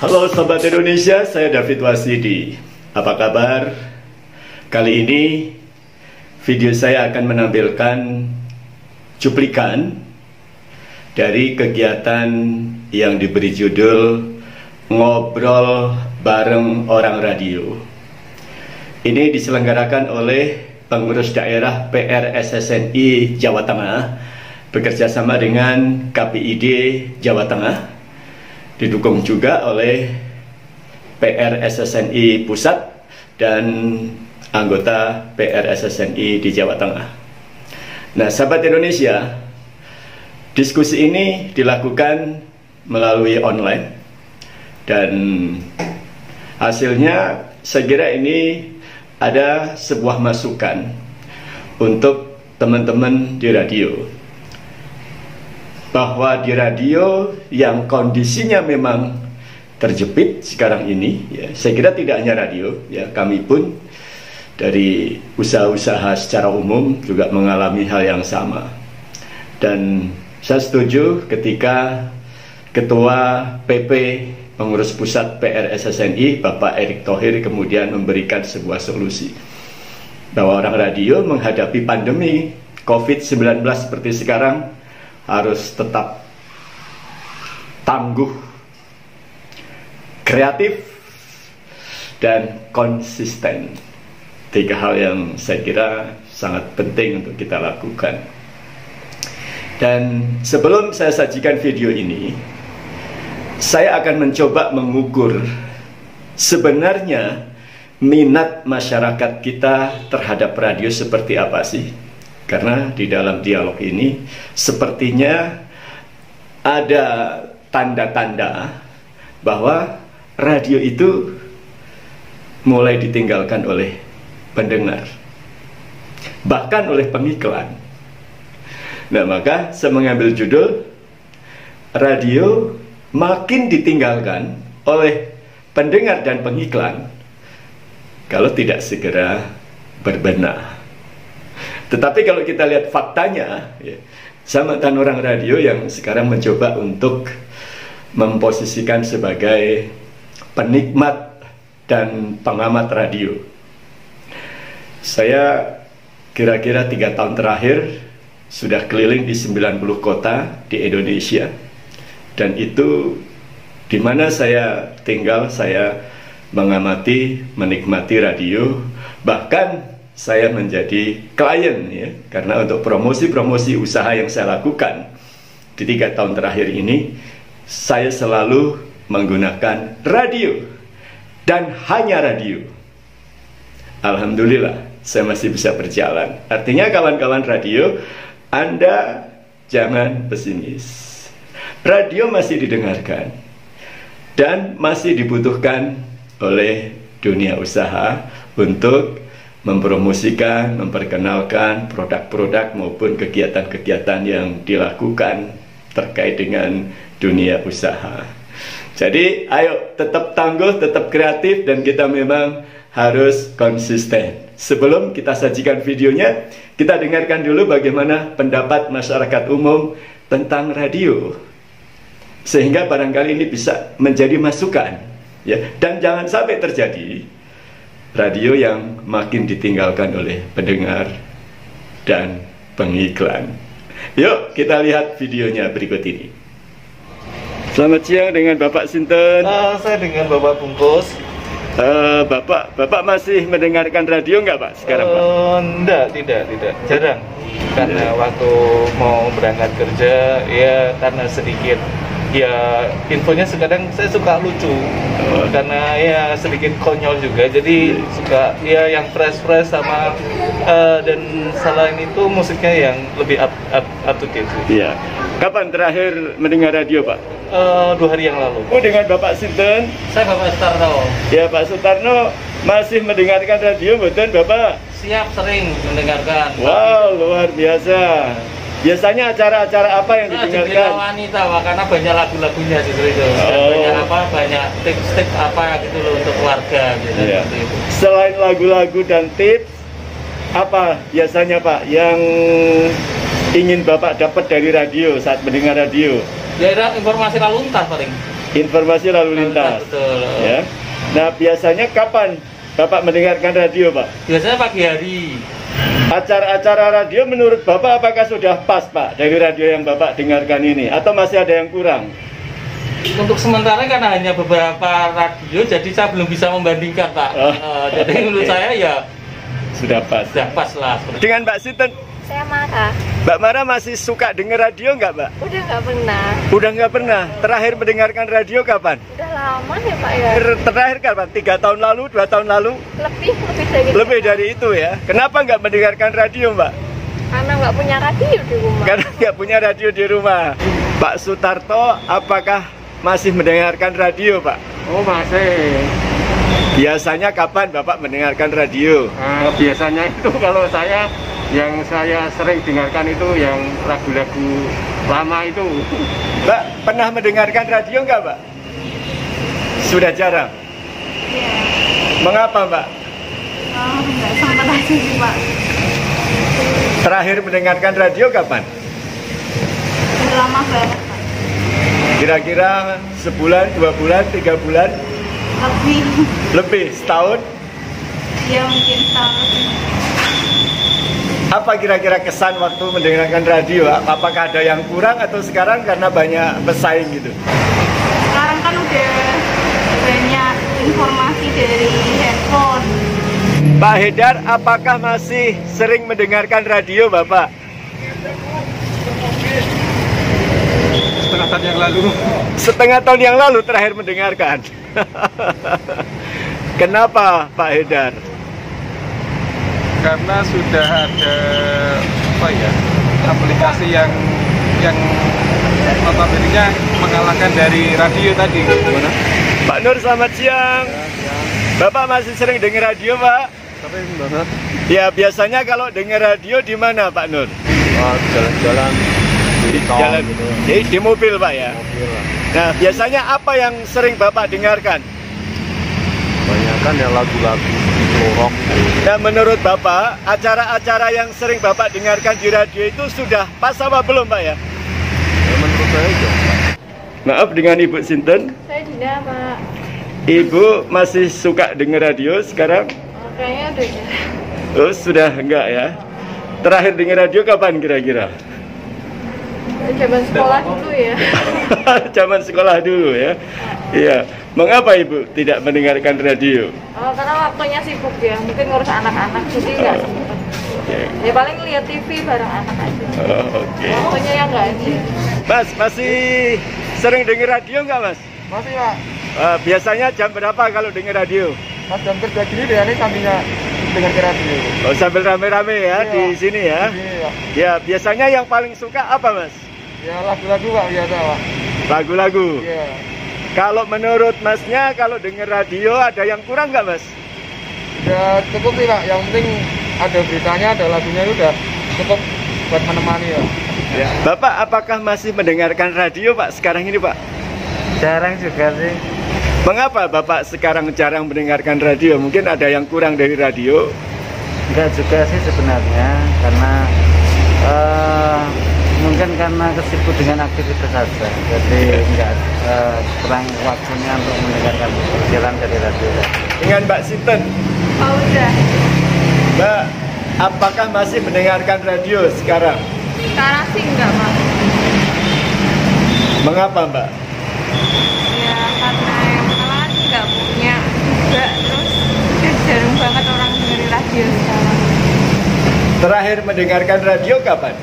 Halo Sobat Indonesia, saya David Wasidi. Apa kabar? Kali ini video saya akan menampilkan cuplikan dari kegiatan yang diberi judul Ngobrol Bareng Orang Radio. Ini diselenggarakan oleh pengurus daerah PRSSNI Jawa Tengah bekerjasama dengan KPID Jawa Tengah, didukung juga oleh PRSSNI Pusat dan anggota PRSSNI di Jawa Tengah. Nah, sahabat Indonesia, diskusi ini dilakukan melalui online dan hasilnya saya kira ini ada sebuah masukan untuk teman-teman di radio, bahwa di radio yang kondisinya memang terjepit sekarang ini, ya, saya kira tidak hanya radio, ya, kami pun dari usaha-usaha secara umum juga mengalami hal yang sama. Dan saya setuju ketika Ketua PP Pengurus Pusat PRSSNI Bapak Erick Thohir kemudian memberikan sebuah solusi, bahwa orang radio menghadapi pandemi COVID-19 seperti sekarang harus tetap tangguh, kreatif, dan konsisten. Tiga hal yang saya kira sangat penting untuk kita lakukan. Dan sebelum saya sajikan video ini, saya akan mencoba mengukur sebenarnya minat masyarakat kita terhadap radio seperti apa sih. Karena di dalam dialog ini sepertinya ada tanda-tanda bahwa radio itu mulai ditinggalkan oleh pendengar, bahkan oleh pengiklan. Nah, maka saya mengambil judul Radio Makin Ditinggalkan oleh Pendengar dan Pengiklan kalau tidak segera berbenah. Tetapi kalau kita lihat faktanya, ya, saya mantan orang radio yang sekarang mencoba untuk memposisikan sebagai penikmat dan pengamat radio. Saya kira-kira 3 tahun terakhir sudah keliling di 90 kota di Indonesia. Dan itu di mana saya tinggal, saya mengamati, menikmati radio, bahkan saya menjadi klien, ya, karena untuk promosi-promosi usaha yang saya lakukan di 3 tahun terakhir ini, saya selalu menggunakan radio dan hanya radio. Alhamdulillah, saya masih bisa berjalan. Artinya kawan-kawan radio, Anda jangan pesimis. Radio masih didengarkan dan masih dibutuhkan oleh dunia usaha untuk mempromosikan, memperkenalkan produk-produk maupun kegiatan-kegiatan yang dilakukan terkait dengan dunia usaha. Jadi ayo tetap tangguh, tetap kreatif, dan kita memang harus konsisten. Sebelum kita sajikan videonya, kita dengarkan dulu bagaimana pendapat masyarakat umum tentang radio, sehingga barangkali ini bisa menjadi masukan, ya. Dan jangan sampai terjadi radio yang makin ditinggalkan oleh pendengar dan pengiklan. Yuk kita lihat videonya berikut ini. Selamat siang, dengan Bapak Sinten. Saya dengan Bapak Bungkus. Bapak masih mendengarkan radio nggak Pak sekarang Pak? Tidak, jarang. Karena waktu mau berangkat kerja, ya karena sedikit, ya infonya sekarang saya suka lucu, karena ya sedikit konyol juga, jadi suka ya yang fresh sama dan selain itu musiknya yang lebih up to date. Iya. Kapan terakhir mendengar radio Pak? 2 hari yang lalu. Oh, dengan Bapak Sinten? Saya Bapak Sutarno. Ya, Pak Sutarno masih mendengarkan radio, betul Bapak? Siap, sering mendengarkan. Wow, luar biasa. Biasanya acara-acara apa yang didengarkan? Wanita, karena banyak lagu-lagunya justru itu. Banyak tips-tips gitu loh untuk keluarga gitu. Yeah. Itu. Selain lagu-lagu dan tips, apa biasanya Pak yang ingin Bapak dapat dari radio saat mendengar radio? Ya ada informasi lalu lintas paling. Informasi lalu lintas. Betul. Ya. Nah, biasanya kapan Bapak mendengarkan radio, Pak? Biasanya pagi hari. Acara-acara radio menurut Bapak apakah sudah pas, Pak, dari radio yang Bapak dengarkan ini? Atau masih ada yang kurang? Untuk sementara karena hanya beberapa radio, jadi saya belum bisa membandingkan, Pak. Jadi menurut saya ya sudah pas. sudah pas lah. Dengan Mbak Sinten? Saya marah. Mbak Mara masih suka dengar radio nggak, Mbak? Udah nggak pernah. Udah nggak pernah. Terakhir mendengarkan radio kapan? Udah lama ya Pak ya. Terakhir kapan? 3 tahun lalu, 2 tahun lalu? Lebih Dari itu ya. Kenapa nggak mendengarkan radio, Mbak? Karena nggak punya radio di rumah. Karena nggak punya radio di rumah. Pak Sutarto, apakah masih mendengarkan radio, Pak? Oh masih. Biasanya kapan Bapak mendengarkan radio? Biasanya itu kalau yang saya sering dengarkan itu yang lagu-lagu lama itu. Mbak, pernah mendengarkan radio nggak, Mbak? Sudah jarang? Iya. Mengapa, Mbak? Nggak sempat aja sih Pak. Terakhir mendengarkan radio kapan? Udah lama banget Pak. Kira-kira sebulan, 2 bulan, 3 bulan? Lebih, setahun? Ya mungkin setahun. Apa kira-kira kesan waktu mendengarkan radio? Apakah ada yang kurang atau sekarang karena banyak pesaing gitu? Sekarang kan udah banyak informasi dari handphone. Pak Haidar, apakah masih sering mendengarkan radio, Bapak? Setengah tahun yang lalu. Setengah tahun yang lalu terakhir mendengarkan. Kenapa, Pak Haidar? Karena sudah ada aplikasi yang notabene mengalahkan dari radio tadi. Gimana? Pak Nur, selamat siang. Bapak masih sering dengar radio, Pak? Sering banget. Ya, biasanya kalau dengar radio di mana, Pak Nur? Jalan-jalan di Jalan gitu. di mobil, Pak ya. Mobil lah. Nah, biasanya apa yang sering Bapak dengarkan? Banyakan ya lagu-lagu rock. Nah, menurut Bapak, acara-acara yang sering Bapak dengarkan di radio itu sudah pas apa belum, Pak ya? Ya, menurut saya itu. Maaf, dengan Ibu Sinten. Saya Dinda Pak. Ibu masih suka dengar radio sekarang? Kayaknya udah ya. Oh, sudah enggak ya? Terakhir dengar radio kapan kira-kira? Zaman sekolah dulu ya. Zaman sekolah dulu ya. Iya. Mengapa Ibu tidak mendengarkan radio? Karena waktunya sibuk ya. Mungkin ngurus anak-anak jadi nggak sempet. Ya paling lihat TV bareng anak aja. Oke. Waktunya yang nggak ada. Mas, masih sering dengar radio nggak, Mas? Masih Pak. Biasanya jam berapa kalau dengar radio? Pas jam kerja gini deh ini sambilnya dengar radio. Oh, sambil rame-rame ya Iya, di sini ya. Iya. Ya, biasanya yang paling suka apa, Mas? Ya lagu-lagu Pak biasa Pak. Lagu-lagu. Iya. Kalau menurut Masnya, kalau dengar radio ada yang kurang nggak, Mas? Udah cukup sih Pak. Yang penting ada beritanya, ada lagunya udah cukup buat menemani ya. Ya. Bapak, apakah masih mendengarkan radio, Pak, sekarang ini, Pak? Jarang juga sih. Mengapa Bapak sekarang jarang mendengarkan radio? Mungkin ada yang kurang dari radio? Enggak juga sih sebenarnya, karena mungkin karena kesibuk dengan aktivitas saja, jadi enggak kurang waktunya untuk mendengarkan siaran dari radio. Dengan Mbak Sinten, Oh udah. Mbak, apakah masih mendengarkan radio sekarang? Sekarang sih enggak Pak. Mengapa, Mbak? Ya karena yang pertama nggak punya juga, terus ya jarang banget orang dengerin radio sekarang. Terakhir mendengarkan radio kapan?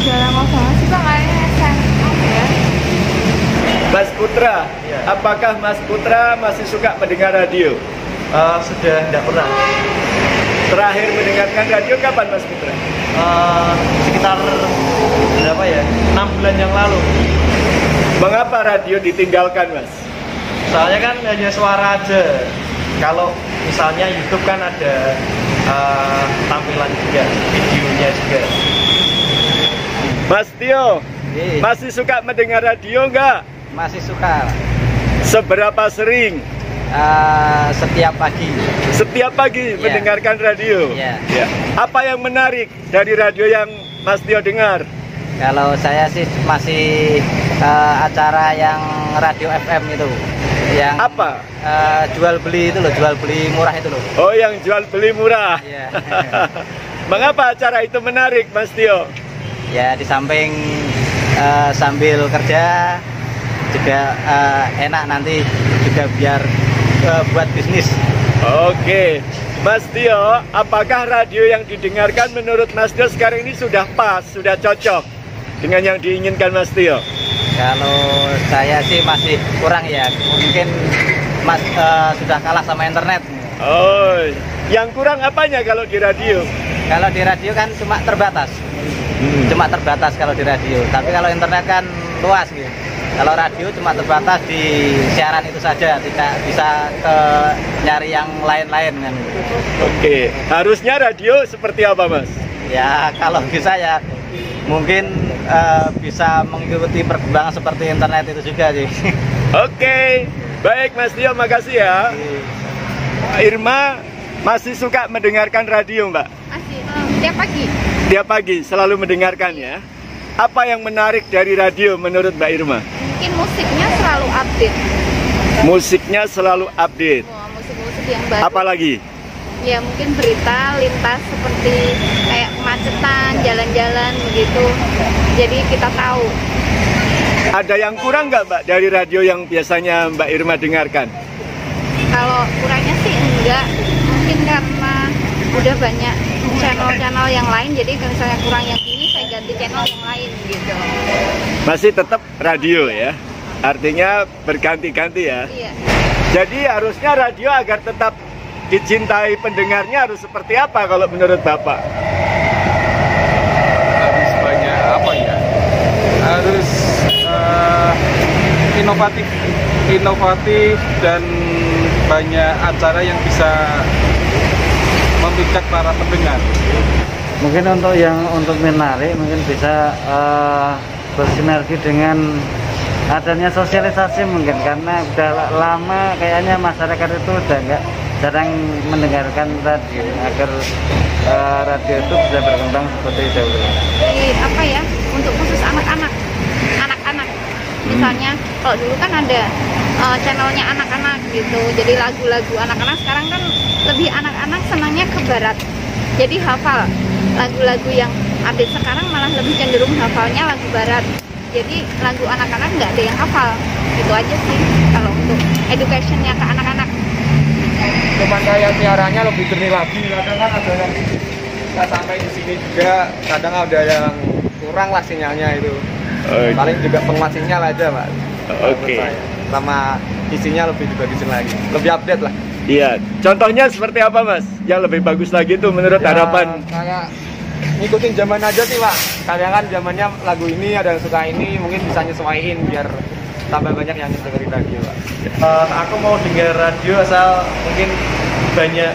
Jarang banget sih Pak, kayaknya SMA ya. Mas Putra, apakah Mas Putra masih suka mendengar radio? Sudah tidak pernah. Terakhir mendengarkan radio kapan, Mas Putra? Sekitar berapa ya? 6 bulan yang lalu. Mengapa radio ditinggalkan, Mas? Soalnya kan hanya suara aja. Kalau misalnya YouTube kan ada tampilan juga, videonya juga. Mas Tio, masih suka mendengar radio nggak? Masih suka. Seberapa sering? Setiap pagi. Setiap pagi mendengarkan radio? Iya. Ya. Apa yang menarik dari radio yang Mas Tio dengar? Kalau saya sih masih acara yang radio FM itu, yang Apa? jual beli itu loh, jual beli murah itu loh. Oh, yang jual beli murah. Iya. Mengapa acara itu menarik, Mas Tio? Ya di samping sambil kerja juga enak, nanti juga biar buat bisnis. Oke, Mas Tio, apakah radio yang didengarkan menurut Mas Tio sekarang ini sudah pas, sudah cocok dengan yang diinginkan Mas Tio? Kalau saya sih masih kurang ya, mungkin sudah kalah sama internet. Oh, yang kurang apanya kalau di radio? Kalau di radio kan cuma terbatas, kalau di radio. Tapi kalau internet kan luas gitu. Kalau radio cuma terbatas di siaran itu saja, tidak bisa nyari yang lain-lain kan. Oke, harusnya radio seperti apa, Mas? Ya kalau bisa ya mungkin bisa mengikuti perkembangan seperti internet itu juga sih. Oke, baik Mas Tio, makasih ya. Irma masih suka mendengarkan radio, Mbak? Masih tiap pagi. Tiap pagi selalu mendengarkan ya. Apa yang menarik dari radio menurut Mbak Irma? Mungkin musiknya selalu update. Musiknya selalu update. Wah, musik-musik yang baru. Apalagi? Ya mungkin berita lintas seperti kayak kemacetan, jalan-jalan begitu. Jadi kita tahu. Ada yang kurang nggak, Mbak, dari radio yang biasanya Mbak Irma dengarkan? Kalau kurangnya sih enggak. Mungkin karena udah banyak channel-channel yang lain, jadi kalau misalnya kurang yang ini saya ganti channel yang lain gitu. Masih tetap radio ya? Artinya berganti-ganti ya? Iya. Jadi harusnya radio agar tetap dicintai pendengarnya harus seperti apa kalau menurut Bapak? Harus banyak apa ya? Harus inovatif dan banyak acara yang bisa memikat para pendengar. Mungkin untuk menarik mungkin bisa bersinergi dengan adanya sosialisasi mungkin, karena udah lama kayaknya masyarakat itu udah jarang mendengarkan radio, agar radio itu bisa berkembang seperti dahulu. Apa ya, untuk khusus anak-anak misalnya kalau dulu kan ada channelnya anak-anak gitu, jadi lagu-lagu anak-anak. Sekarang kan lebih anak-anak senangnya ke barat, jadi hafal lagu-lagu yang update sekarang malah lebih cenderung hafalnya lagu barat, jadi lagu anak-anak nggak ada yang hafal. Itu aja sih kalau untuk educationnya ke anak-anak. Cuman kayak siarannya lebih jernih lagi, kadang kan ada yang nggak sampai di sini juga, kadang ada yang kurang lah sinyalnya itu. Paling juga penguat sinyal aja, Pak. Oke. Sama isinya lebih dibagusin lagi, lebih update lah. Iya, contohnya seperti apa, Mas? Yang lebih bagus lagi itu menurut Ya, harapan? kayak ngikutin zaman aja sih, Pak. Kadang kan zamannya lagu ini ada yang suka ini, mungkin bisa nyesuaiin biar tambah banyak yang dengerin radio, Pak. Aku mau dengar radio asal mungkin banyak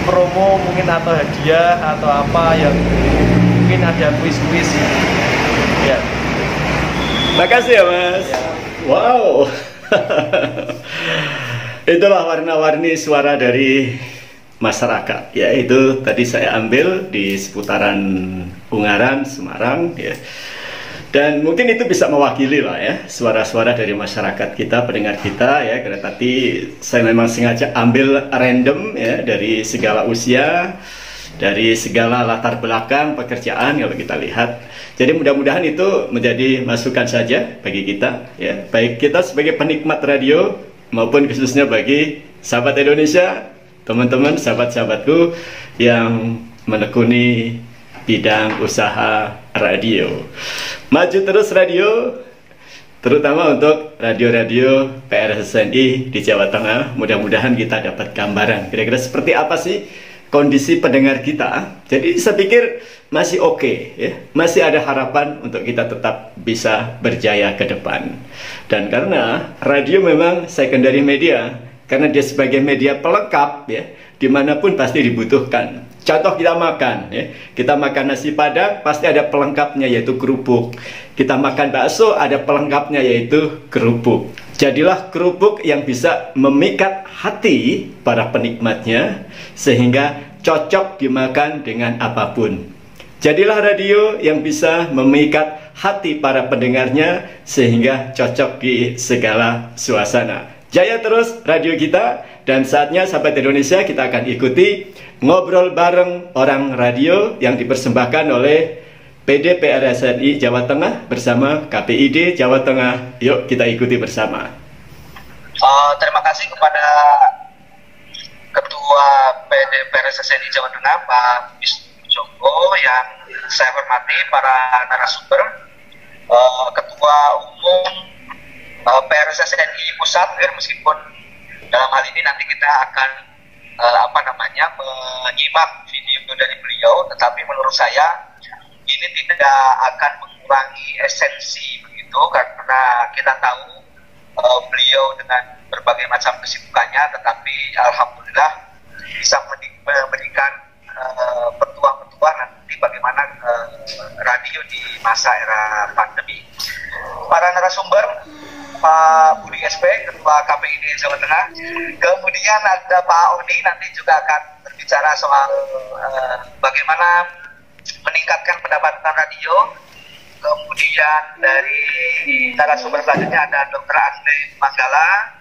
promo mungkin atau hadiah atau apa yang mungkin ada kuis-kuis. Ya. Makasih ya, Mas. Wow. Itulah warna-warni suara dari masyarakat. Ya, itu tadi saya ambil di seputaran Ungaran, Semarang ya. Dan mungkin itu bisa mewakili lah ya suara-suara dari masyarakat kita, pendengar kita ya. Karena tadi saya memang sengaja ambil random ya dari segala usia, dari segala latar belakang pekerjaan kalau kita lihat. Jadi mudah-mudahan itu menjadi masukan saja bagi kita ya, baik kita sebagai penikmat radio maupun khususnya bagi sahabat Indonesia, teman-teman, sahabat-sahabatku yang menekuni bidang usaha radio. Maju terus radio, terutama untuk radio-radio PRSSNI di Jawa Tengah. Mudah-mudahan kita dapat gambaran kira-kira seperti apa sih kondisi pendengar kita. Jadi saya pikir masih oke ya, masih ada harapan untuk kita tetap bisa berjaya ke depan. Dan karena radio memang secondary media, karena dia sebagai media pelengkap ya, dimanapun pasti dibutuhkan. Contoh kita makan ya, kita makan nasi padang pasti ada pelengkapnya yaitu kerupuk. Kita makan bakso ada pelengkapnya yaitu kerupuk. Jadilah kerupuk yang bisa memikat hati para penikmatnya sehingga cocok dimakan dengan apapun. Jadilah radio yang bisa memikat hati para pendengarnya sehingga cocok di segala suasana. Jaya terus radio kita, dan saatnya sahabat Indonesia kita akan ikuti ngobrol bareng orang radio yang dipersembahkan oleh PD PRSNI Jawa Tengah bersama KPID Jawa Tengah. Yuk kita ikuti bersama. Terima kasih kepada Ketua PD PRSNI Jawa Tengah Pak Wisnu Joko yang saya hormati, para narasumber, Ketua Umum PRSSNI Pusat, meskipun dalam hal ini nanti kita akan menyimak video dari beliau, tetapi menurut saya ini tidak akan mengurangi esensi begitu, karena kita tahu beliau dengan berbagai macam kesibukannya, tetapi alhamdulillah bisa memberikan petuah-petuah nanti bagaimana radio di masa era pandemi. Para narasumber, Pak Budi SP, Ketua KPID Jawa Tengah, kemudian ada Pak Oni nanti juga akan berbicara soal bagaimana meningkatkan pendapatan radio. Kemudian dari narasumber selanjutnya ada Dr. Andre Manggala,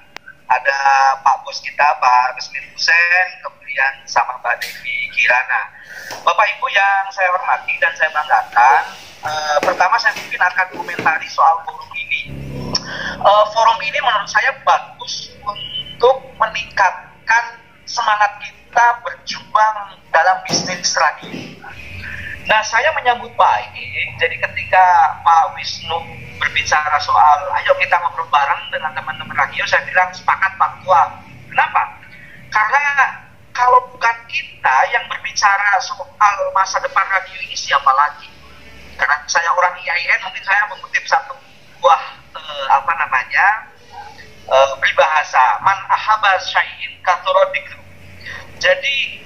ada Pak Bos kita Pak Resmin Hussein, kemudian sama Mbak Devi Kirana. Bapak Ibu yang saya hormati dan saya banggakan, pertama saya mungkin akan komentari soal forum ini. Forum ini menurut saya bagus untuk meningkatkan semangat kita berjuang dalam bisnis radio. Nah, saya menyambut baik. Jadi ketika Pak Wisnu berbicara soal ayo kita ngobrol bareng dengan teman-teman radio, saya bilang sepakat Pak Ketua. Kenapa? Karena kalau bukan kita yang berbicara soal masa depan radio ini, siapa lagi? Karena saya orang IAIN, mungkin saya mengutip satu buah peribahasa, man ahaba syai'in kathurodikru. Jadi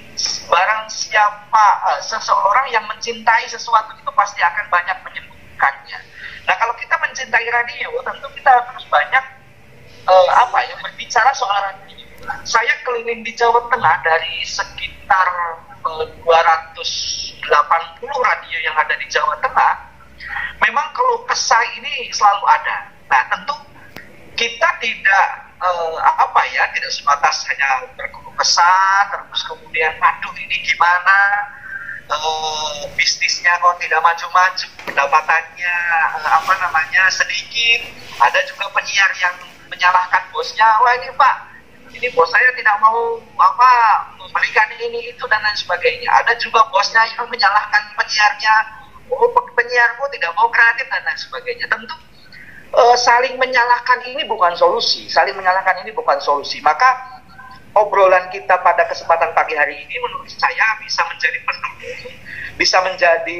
barang siapa seseorang yang mencintai sesuatu itu pasti akan banyak menyebutkannya. Nah, kalau kita mencintai radio, tentu kita harus banyak berbicara soal radio. Saya keliling di Jawa Tengah dari sekitar 280 radio yang ada di Jawa Tengah. Memang keluh kesah ini selalu ada. Nah, tentu kita tidak tidak sebatas hanya berkeluh kesah, terus kemudian aduh ini gimana, bisnisnya kok tidak maju-maju, pendapatannya sedikit. Ada juga penyiar yang menyalahkan bosnya, wah ini Pak, ini bos saya tidak mau memberikan ini itu dan lain sebagainya. Ada juga bosnya yang menyalahkan penyiarnya, oh penyiarku tidak mau kreatif dan lain sebagainya. Tentu saling menyalahkan ini bukan solusi. Maka obrolan kita pada kesempatan pagi hari ini menurut saya bisa menjadi pendukung, bisa menjadi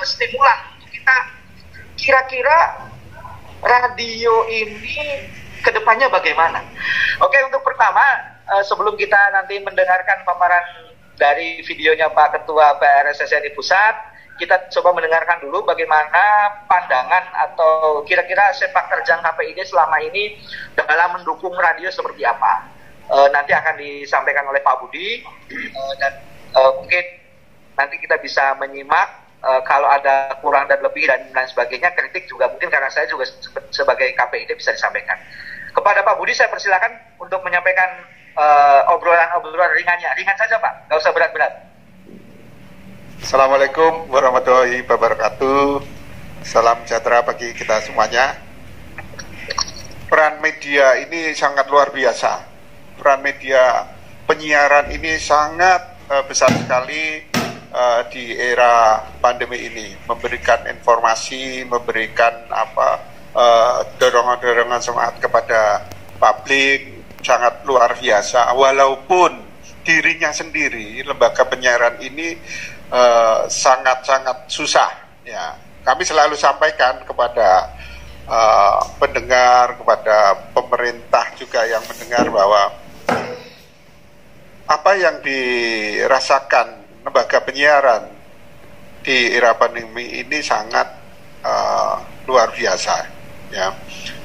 stimulan untuk kita kira-kira radio ini kedepannya bagaimana. Oke, untuk pertama sebelum kita nanti mendengarkan paparan dari videonya Pak Ketua PRSSNI Pusat, kita coba mendengarkan dulu bagaimana pandangan atau kira-kira sepak terjang KPID selama ini dalam mendukung radio seperti apa. Nanti akan disampaikan oleh Pak Budi, dan mungkin nanti kita bisa menyimak kalau ada kurang dan lebih dan lain sebagainya. Kritik juga mungkin karena saya juga sebagai KPID bisa disampaikan. Kepada Pak Budi saya persilakan untuk menyampaikan obrolan-obrolan ringan saja Pak, nggak usah berat-berat. Assalamualaikum warahmatullahi wabarakatuh. Salam sejahtera bagi kita semuanya. Peran media ini sangat luar biasa. Peran media penyiaran ini sangat besar sekali di era pandemi ini. Memberikan informasi, memberikan dorongan-dorongan semangat kepada publik sangat luar biasa. Walaupun dirinya sendiri, lembaga penyiaran ini sangat-sangat susah ya. Kami selalu sampaikan kepada pendengar, kepada pemerintah juga yang mendengar bahwa apa yang dirasakan lembaga penyiaran di era pandemi ini sangat luar biasa ya.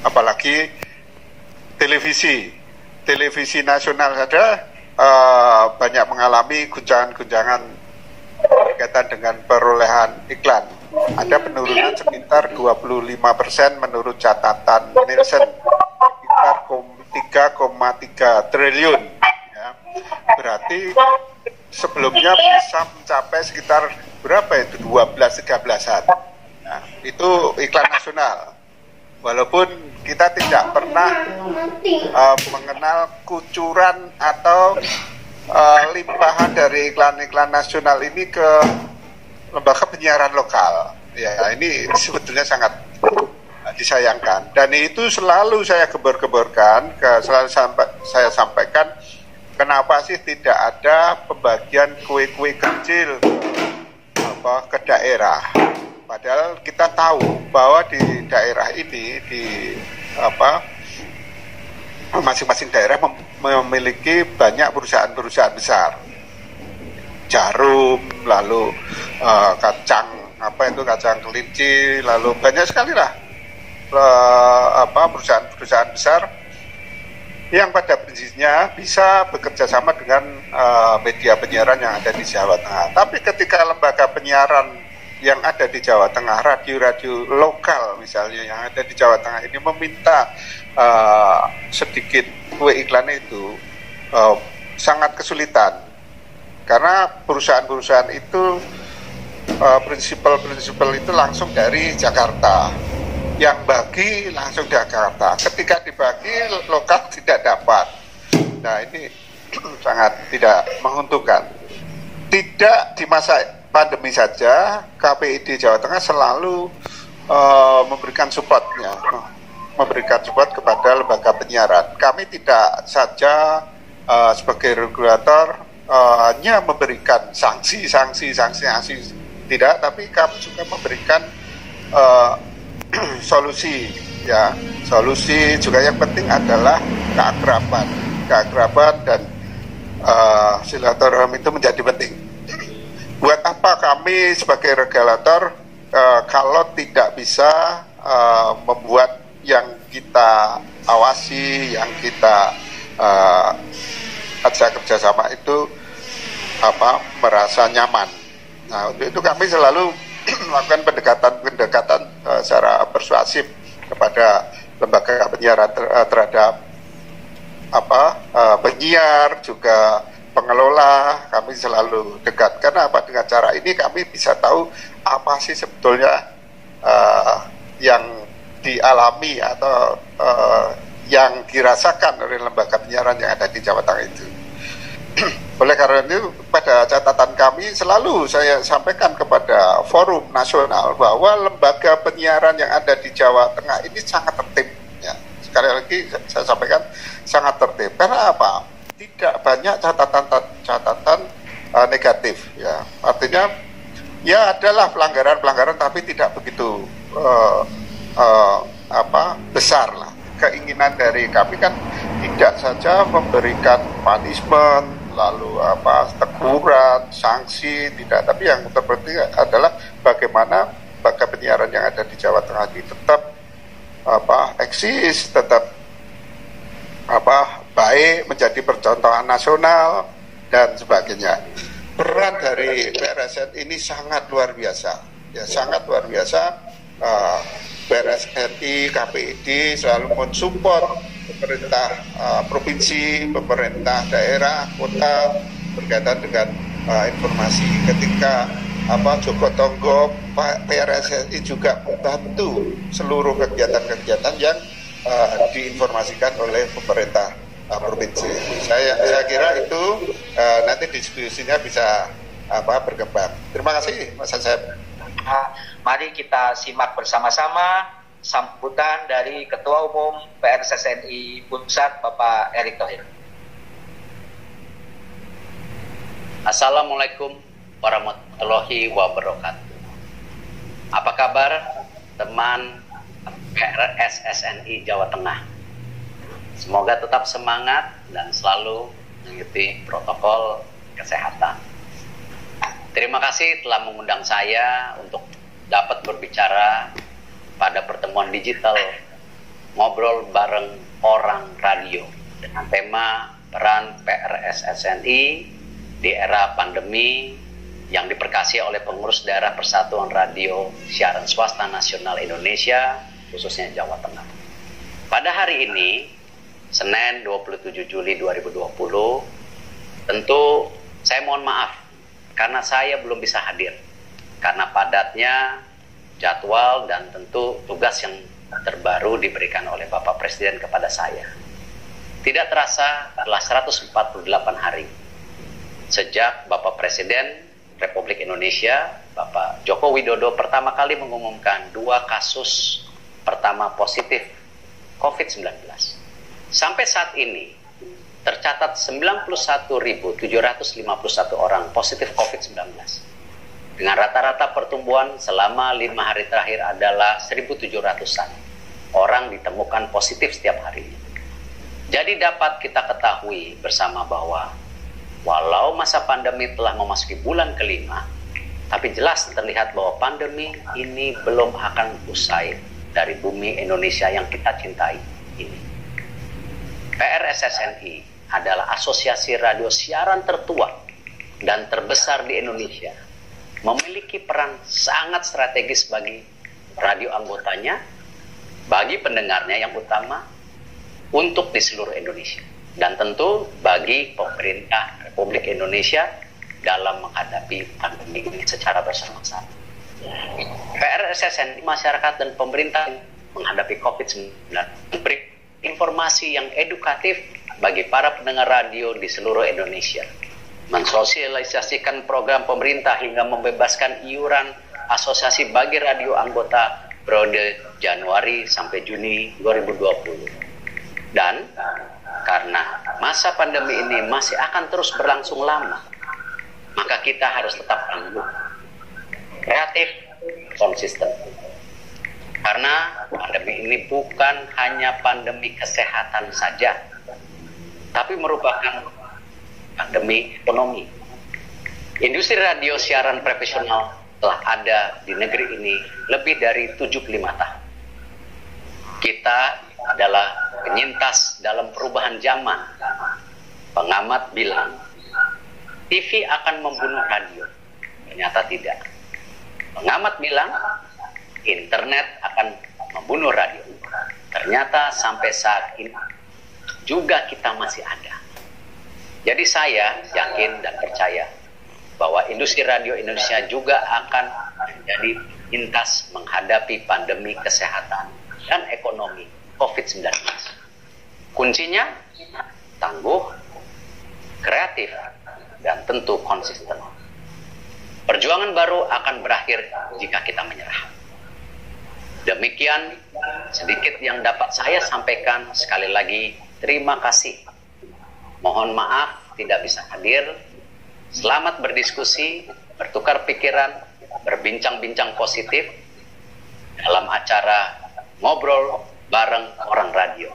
Apalagi televisi nasional saja banyak mengalami guncangan-guncangan berkaitan dengan perolehan iklan. Ada penurunan sekitar 25% menurut catatan Nielsen, sekitar 3,3 triliun. Ya. Berarti sebelumnya bisa mencapai sekitar berapa itu, 12-13an. Nah, itu iklan nasional. Walaupun kita tidak pernah mengenal kucuran atau limpahan dari iklan-iklan nasional ini ke lembaga penyiaran lokal. Ya, ini sebetulnya sangat disayangkan. Dan itu selalu saya gebor-geborkan, selalu saya sampaikan, kenapa sih tidak ada pembagian kue-kue kecil ke daerah? Padahal kita tahu bahwa di daerah ini, di masing-masing daerah memiliki banyak perusahaan-perusahaan besar, jarum, lalu kacang kacang kelinci, lalu banyak sekali lah perusahaan-perusahaan besar yang pada prinsipnya bisa bekerja sama dengan media penyiaran yang ada di Jawa Tengah. Tapi ketika lembaga penyiaran yang ada di Jawa Tengah, radio-radio lokal misalnya yang ada di Jawa Tengah ini meminta sedikit kue iklan itu, sangat kesulitan. Karena perusahaan-perusahaan itu prinsipal itu langsung dari Jakarta, yang bagi langsung di Jakarta. Ketika dibagi lokal tidak dapat. Nah, ini sangat tidak menguntungkan. Tidak di masa pandemi saja, KPID Jawa Tengah selalu memberikan supportnya, memberikan support kepada lembaga penyiaran. Kami tidak saja sebagai regulator hanya memberikan sanksi, tidak, tapi kami juga memberikan solusi, ya. Solusi juga yang penting adalah keakraban dan silaturahmi itu menjadi penting. Buat apa kami sebagai regulator kalau tidak bisa membuat yang kita awasi, yang kita ajak kerjasama itu merasa nyaman. Nah, untuk itu kami selalu melakukan pendekatan secara persuasif kepada lembaga penyiaran terhadap penyiar, juga pengelola. Kami selalu dekat. Karena apa? Dengan cara ini kami bisa tahu apa sih sebetulnya yang dialami atau yang dirasakan oleh lembaga penyiaran yang ada di Jawa Tengah itu. Oleh karena itu, pada catatan kami selalu saya sampaikan kepada forum nasional bahwa lembaga penyiaran yang ada di Jawa Tengah ini sangat tertib. Ya. Sekali lagi saya sampaikan sangat tertib. Karena apa? Tidak banyak catatan negatif. Ya. Artinya, ya adalah pelanggaran-pelanggaran, tapi tidak begitu besar lah. Keinginan dari kami kan tidak saja memberikan punishment, lalu teguran, sanksi, tidak, tapi yang terpenting adalah bagaimana lembaga penyiaran yang ada di Jawa Tengah ini tetap eksis, tetap baik, menjadi percontohan nasional dan sebagainya. Peran dari PRSN ini sangat luar biasa, ya, sangat luar biasa. PRSNI, KPID selalu mensupport pemerintah provinsi, pemerintah daerah, kota berkaitan dengan informasi. Ketika Joko Tonggo, PRSNI juga membantu seluruh kegiatan-kegiatan yang diinformasikan oleh pemerintah provinsi. Saya kira itu nanti diskusinya bisa berkembang. Terima kasih, Mas Asep. Mari kita simak bersama-sama sambutan dari Ketua Umum PRSSNI Pusat, Bapak Erick Thohir. Assalamualaikum warahmatullahi wabarakatuh. Apa kabar teman PRSSNI Jawa Tengah? Semoga tetap semangat dan selalu mengikuti protokol kesehatan. Terima kasih telah mengundang saya untuk dapat berbicara pada pertemuan digital Ngobrol Bareng Orang Radio dengan tema peran PRSSNI di era pandemi yang diperkasi oleh pengurus daerah Persatuan Radio Siaran Swasta Nasional Indonesia, khususnya Jawa Tengah. Pada hari ini, Senin 27 Juli 2020, tentu saya mohon maaf karena saya belum bisa hadir karena padatnya jadwal dan tentu tugas yang terbaru diberikan oleh Bapak Presiden kepada saya. Tidak terasa telah 148 hari sejak Bapak Presiden Republik Indonesia, Bapak Joko Widodo pertama kali mengumumkan 2 kasus pertama positif COVID-19. Sampai saat ini tercatat 91.751 orang positif COVID-19. Dengan rata-rata pertumbuhan selama 5 hari terakhir adalah 1.700-an orang ditemukan positif setiap hari. Jadi dapat kita ketahui bersama bahwa walau masa pandemi telah memasuki bulan kelima, tapi jelas terlihat bahwa pandemi ini belum akan usai dari bumi Indonesia yang kita cintai ini. PRSSNI adalah asosiasi radio siaran tertua dan terbesar di Indonesia, memiliki peran sangat strategis bagi radio anggotanya, bagi pendengarnya yang utama, untuk di seluruh Indonesia, dan tentu bagi pemerintah Republik Indonesia dalam menghadapi pandemi ini secara bersama-sama. PRSSNI, masyarakat dan pemerintah menghadapi COVID-19 memberi informasi yang edukatif bagi para pendengar radio di seluruh Indonesia, mensosialisasikan program pemerintah hingga membebaskan iuran asosiasi bagi radio anggota periode Januari sampai Juni 2020. Dan karena masa pandemi ini masih akan terus berlangsung lama, maka kita harus tetap tangguh, kreatif, konsisten. Karena pandemi ini bukan hanya pandemi kesehatan saja, tapi merupakan pandemi ekonomi. Industri radio siaran profesional telah ada di negeri ini lebih dari 75 tahun. Kita adalah penyintas dalam perubahan zaman. Pengamat bilang TV akan membunuh radio. Ternyata tidak. Pengamat bilang internet akan membunuh radio. Ternyata sampai saat ini juga kita masih ada. Jadi saya yakin dan percaya bahwa industri radio Indonesia juga akan menjadi pintas menghadapi pandemi kesehatan dan ekonomi COVID-19. Kuncinya tangguh, kreatif, dan tentu konsisten. Perjuangan baru akan berakhir jika kita menyerah. Demikian sedikit yang dapat saya sampaikan. Sekali lagi, terima kasih. Mohon maaf tidak bisa hadir. Selamat berdiskusi, bertukar pikiran, berbincang-bincang positif dalam acara Ngobrol Bareng Orang Radio.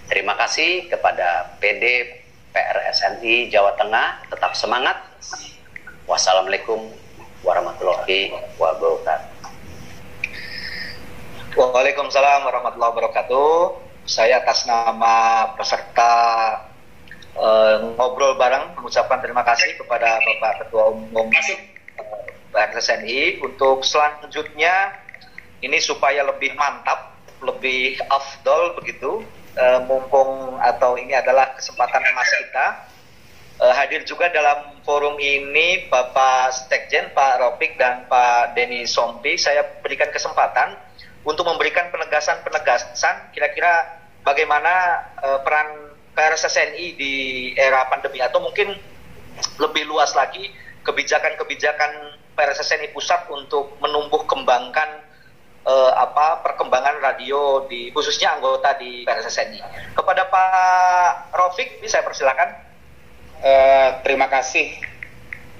Terima kasih kepada PD PRSNI Jawa Tengah. Tetap semangat. Wassalamualaikum warahmatullahi wabarakatuh. Waalaikumsalam warahmatullahi wabarakatuh. Saya atas nama peserta Ngobrol Bareng mengucapkan terima kasih kepada Bapak Ketua Umum PRSNI. Untuk selanjutnya ini supaya lebih mantap, lebih afdol begitu, mumpung atau ini adalah kesempatan emas kita, hadir juga dalam forum ini Bapak Sekjen Pak Rofik dan Pak Denny Sompi. Saya berikan kesempatan untuk memberikan penegasan kira-kira bagaimana peran PRSSNI di era pandemi, atau mungkin lebih luas lagi kebijakan-kebijakan PRSSNI pusat untuk menumbuh kembangkan perkembangan radio di khususnya anggota di PRSSNI. Kepada Pak Rofik, ini saya persilakan. Terima kasih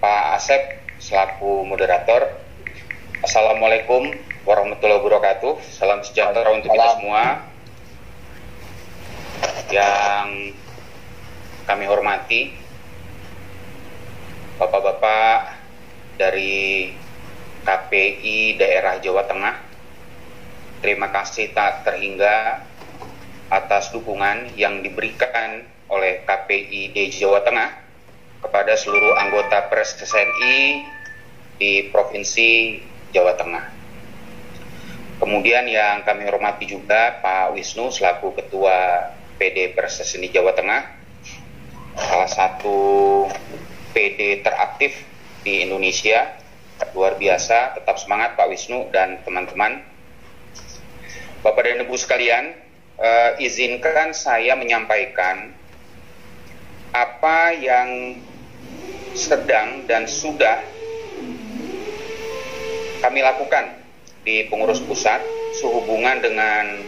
Pak Asep selaku moderator. Assalamualaikum warahmatullahi wabarakatuh. Salam sejahtera untuk kita semua. Yang kami hormati Bapak-bapak dari KPI daerah Jawa Tengah, terima kasih tak terhingga atas dukungan yang diberikan oleh KPI di Jawa Tengah kepada seluruh anggota PRSSNI di Provinsi Jawa Tengah. Kemudian yang kami hormati juga Pak Wisnu selaku Ketua PD Perseseni Jawa Tengah, salah satu PD teraktif di Indonesia. Luar biasa, tetap semangat Pak Wisnu dan teman-teman. Bapak dan Ibu sekalian, izinkan saya menyampaikan apa yang sedang dan sudah kami lakukan di pengurus pusat sehubungan dengan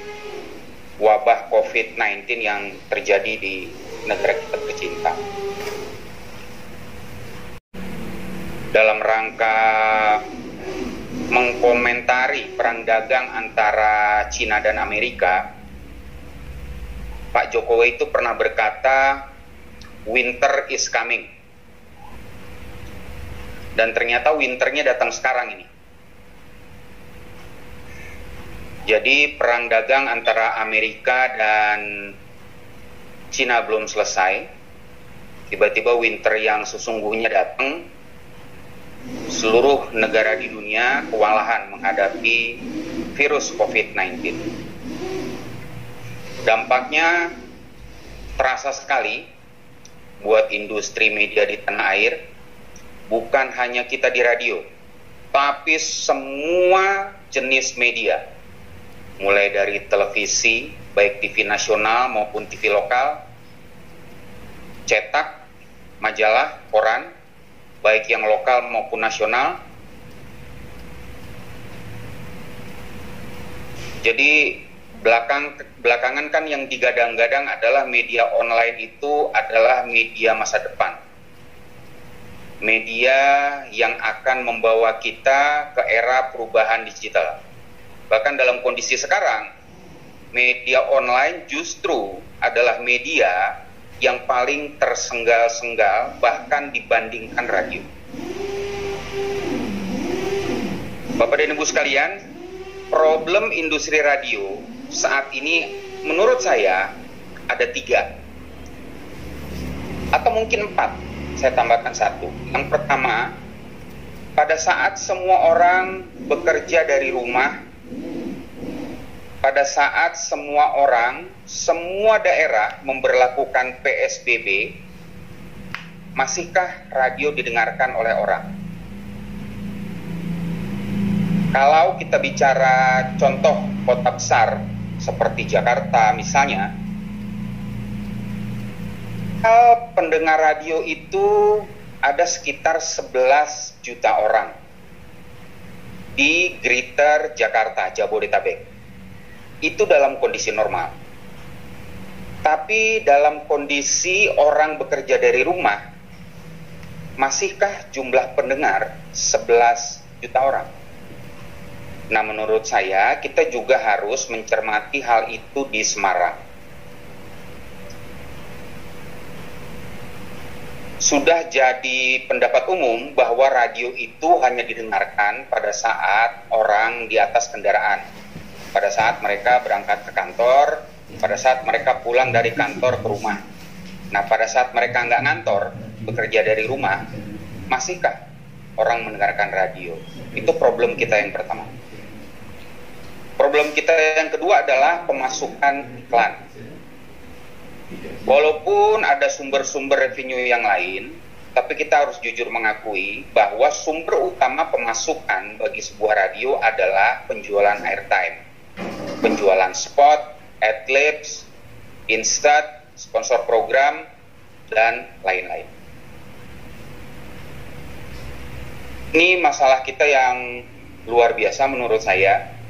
wabah COVID-19 yang terjadi di negara kita tercinta. Dalam rangka mengkomentari perang dagang antara Cina dan Amerika, Pak Jokowi itu pernah berkata, winter is coming. Dan ternyata winternya datang sekarang ini. Jadi perang dagang antara Amerika dan Cina belum selesai. Tiba-tiba winter yang sesungguhnya datang. Seluruh negara di dunia kewalahan menghadapi virus COVID-19. Dampaknya terasa sekali buat industri media di tanah air, bukan hanya kita di radio, tapi semua jenis media, mulai dari televisi, baik TV nasional maupun TV lokal, cetak, majalah, koran, baik yang lokal maupun nasional. Jadi belakangan kan yang digadang-gadang adalah media online itu adalah media masa depan. Media yang akan membawa kita ke era perubahan digital. Bahkan dalam kondisi sekarang, media online justru adalah media yang paling tersenggal-senggal bahkan dibandingkan radio. Bapak dan Ibu sekalian, problem industri radio saat ini menurut saya ada 3 atau mungkin 4, saya tambahkan 1. Yang pertama, pada saat semua orang bekerja dari rumah, pada saat semua orang, semua daerah memberlakukan PSBB, masihkah radio didengarkan oleh orang? Kalau kita bicara contoh kota besar seperti Jakarta misalnya, pendengar radio itu ada sekitar 11 juta orang di Greater Jakarta, Jabodetabek. Itu dalam kondisi normal. Tapi dalam kondisi orang bekerja dari rumah, masihkah jumlah pendengar 11 juta orang? Nah, menurut saya kita juga harus mencermati hal itu di Semarang. Sudah jadi pendapat umum bahwa radio itu hanya didengarkan pada saat orang di atas kendaraan, pada saat mereka berangkat ke kantor, pada saat mereka pulang dari kantor ke rumah. Nah, pada saat mereka nggak ngantor, bekerja dari rumah, masihkah orang mendengarkan radio? Itu problem kita yang pertama. Problem kita yang kedua adalah pemasukan iklan. Walaupun ada sumber-sumber revenue yang lain, tapi kita harus jujur mengakui bahwa sumber utama pemasukan bagi sebuah radio adalah penjualan airtime, penjualan spot, adlibs, insert, sponsor program, dan lain-lain. Ini masalah kita yang luar biasa menurut saya,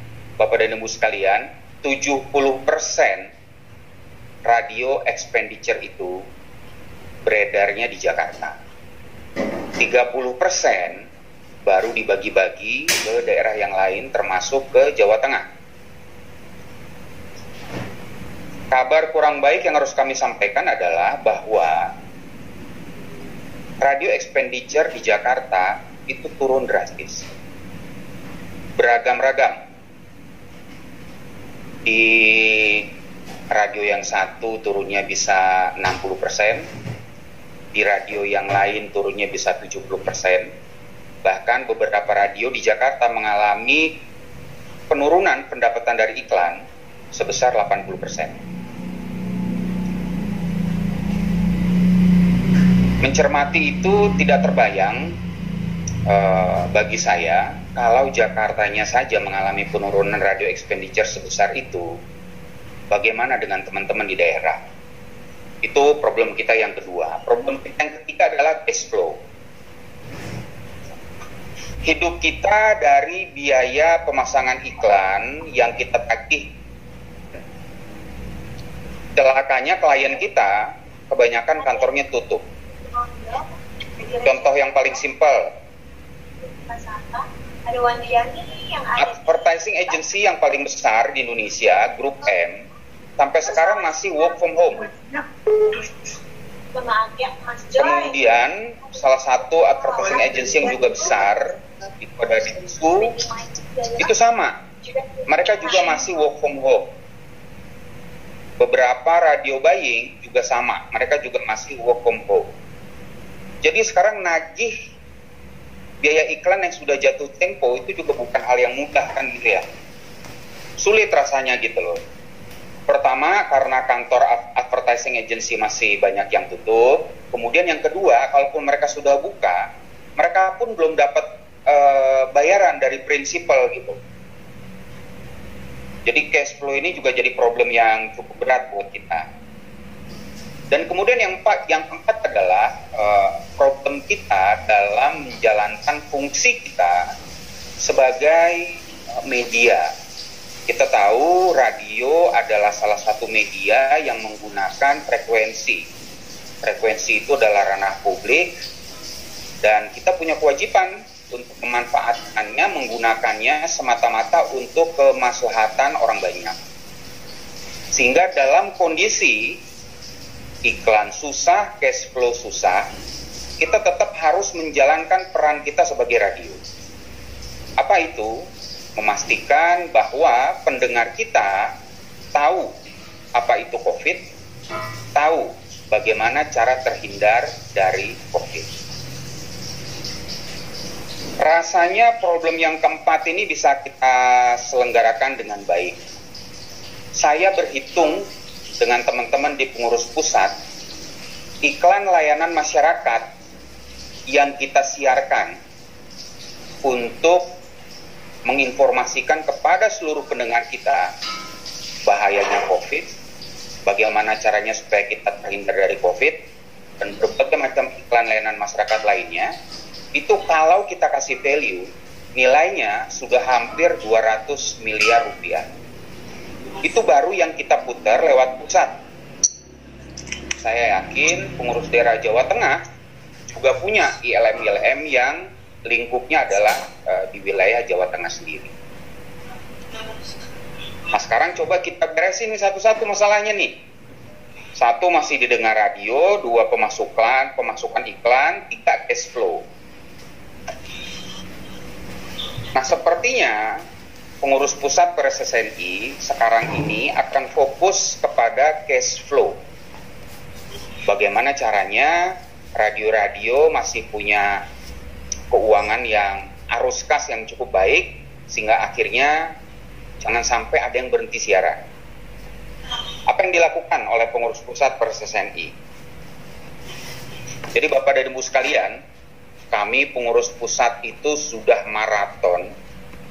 Bapak dan Ibu sekalian. 70% radio expenditure itu beredarnya di Jakarta. 30% baru dibagi-bagi ke daerah yang lain termasuk ke Jawa Tengah. Kabar kurang baik yang harus kami sampaikan adalah bahwa radio expenditure di Jakarta itu turun drastis. Beragam-ragam. Di radio yang satu turunnya bisa 60%, di radio yang lain turunnya bisa 70%, Bahkan beberapa radio di Jakarta mengalami penurunan pendapatan dari iklan sebesar 80%. Mencermati itu tidak terbayang bagi saya kalau Jakartanya saja mengalami penurunan radio expenditure sebesar itu, bagaimana dengan teman-teman di daerah? Itu problem kita yang kedua. Problem kita yang ketiga adalah cash flow. Hidup kita dari biaya pemasangan iklan yang kita tagih. Celakanya klien kita kebanyakan kantornya tutup. Contoh yang paling simpel, advertising agency yang paling besar di Indonesia, Grup M, sampai sekarang masih work from home. Kemudian salah satu advertising agency yang juga besar itu ada di itu sama, mereka juga masih work from home. Beberapa radio buying juga sama, mereka juga masih work from home. Jadi sekarang nagih biaya iklan yang sudah jatuh tempo itu juga bukan hal yang mudah kan gitu ya. Sulit rasanya gitu loh. Pertama karena kantor advertising agency masih banyak yang tutup. Kemudian yang kedua, kalaupun mereka sudah buka, mereka pun belum dapat bayaran dari prinsipal gitu. Jadi cash flow ini juga jadi problem yang cukup berat buat kita. Dan kemudian yang keempat adalah problem kita dalam menjalankan fungsi kita sebagai media. Kita tahu radio adalah salah satu media yang menggunakan frekuensi. Frekuensi itu adalah ranah publik dan kita punya kewajiban untuk memanfaatkannya, menggunakannya semata-mata untuk kemaslahatan orang banyak. Sehingga dalam kondisi iklan susah, cash flow susah, kita tetap harus menjalankan peran kita sebagai radio. Apa itu? Memastikan bahwa pendengar kita tahu apa itu COVID, tahu bagaimana cara terhindar dari COVID. Rasanya problem yang keempat ini bisa kita selenggarakan dengan baik. Saya berhitung dengan teman-teman di pengurus pusat, iklan layanan masyarakat yang kita siarkan untuk menginformasikan kepada seluruh pendengar kita bahayanya COVID, bagaimana caranya supaya kita terhindar dari COVID, dan berbagai macam iklan layanan masyarakat lainnya, itu kalau kita kasih value, nilainya sudah hampir 200 miliar rupiah. Itu baru yang kita putar lewat pusat. Saya yakin pengurus daerah Jawa Tengah juga punya ILM-ILM yang lingkupnya adalah di wilayah Jawa Tengah sendiri. Nah sekarang coba kita beresin nih satu-satu masalahnya nih. Satu masih didengar radio, dua pemasukan iklan, tiga cash flow. Nah sepertinya pengurus pusat PSSNI sekarang ini akan fokus kepada cash flow. Bagaimana caranya radio-radio masih punya keuangan yang arus kas yang cukup baik, sehingga akhirnya jangan sampai ada yang berhenti siaran. Apa yang dilakukan oleh pengurus pusat PSSNI? Jadi Bapak dan Ibu sekalian, kami pengurus pusat itu sudah maraton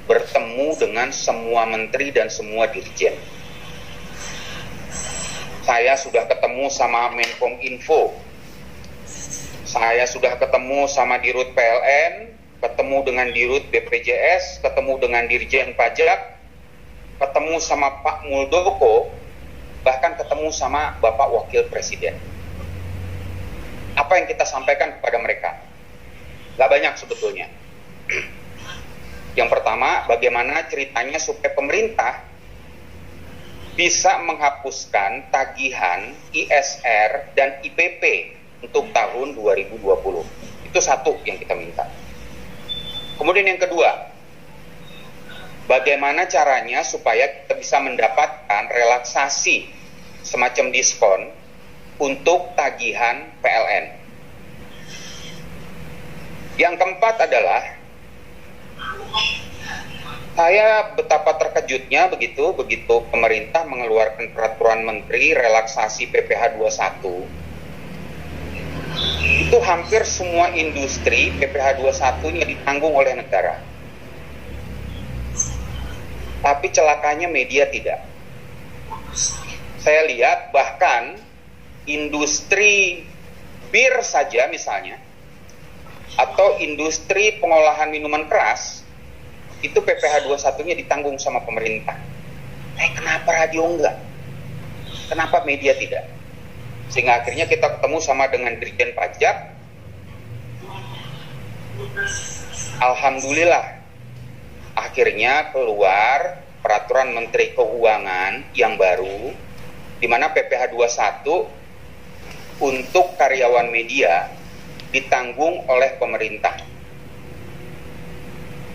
bertemu dengan semua menteri dan semua dirjen. Saya sudah ketemu sama Menkominfo, saya sudah ketemu sama Dirut PLN, ketemu dengan Dirut BPJS, ketemu dengan Dirjen Pajak, ketemu sama Pak Muldoko, bahkan ketemu sama Bapak Wakil Presiden. Apa yang kita sampaikan kepada mereka? Gak banyak sebetulnya. Yang pertama, bagaimana ceritanya supaya pemerintah bisa menghapuskan tagihan ISR dan IPP untuk tahun 2020. Itu satu yang kita minta. Kemudian yang kedua, bagaimana caranya supaya kita bisa mendapatkan relaksasi semacam diskon untuk tagihan PLN. Yang keempat adalah Saya betapa terkejutnya begitu pemerintah mengeluarkan peraturan menteri relaksasi PPh 21. Itu hampir semua industri PPh 21-nya ditanggung oleh negara. Tapi celakanya media tidak. Saya lihat bahkan industri bir saja misalnya, atau industri pengolahan minuman keras, itu PPh 21-nya ditanggung sama pemerintah. Kenapa radio enggak? Kenapa media tidak? Sehingga akhirnya kita ketemu sama dengan Dirjen Pajak. Alhamdulillah, akhirnya keluar peraturan Menteri Keuangan yang baru, di mana PPh 21 untuk karyawan media ditanggung oleh pemerintah.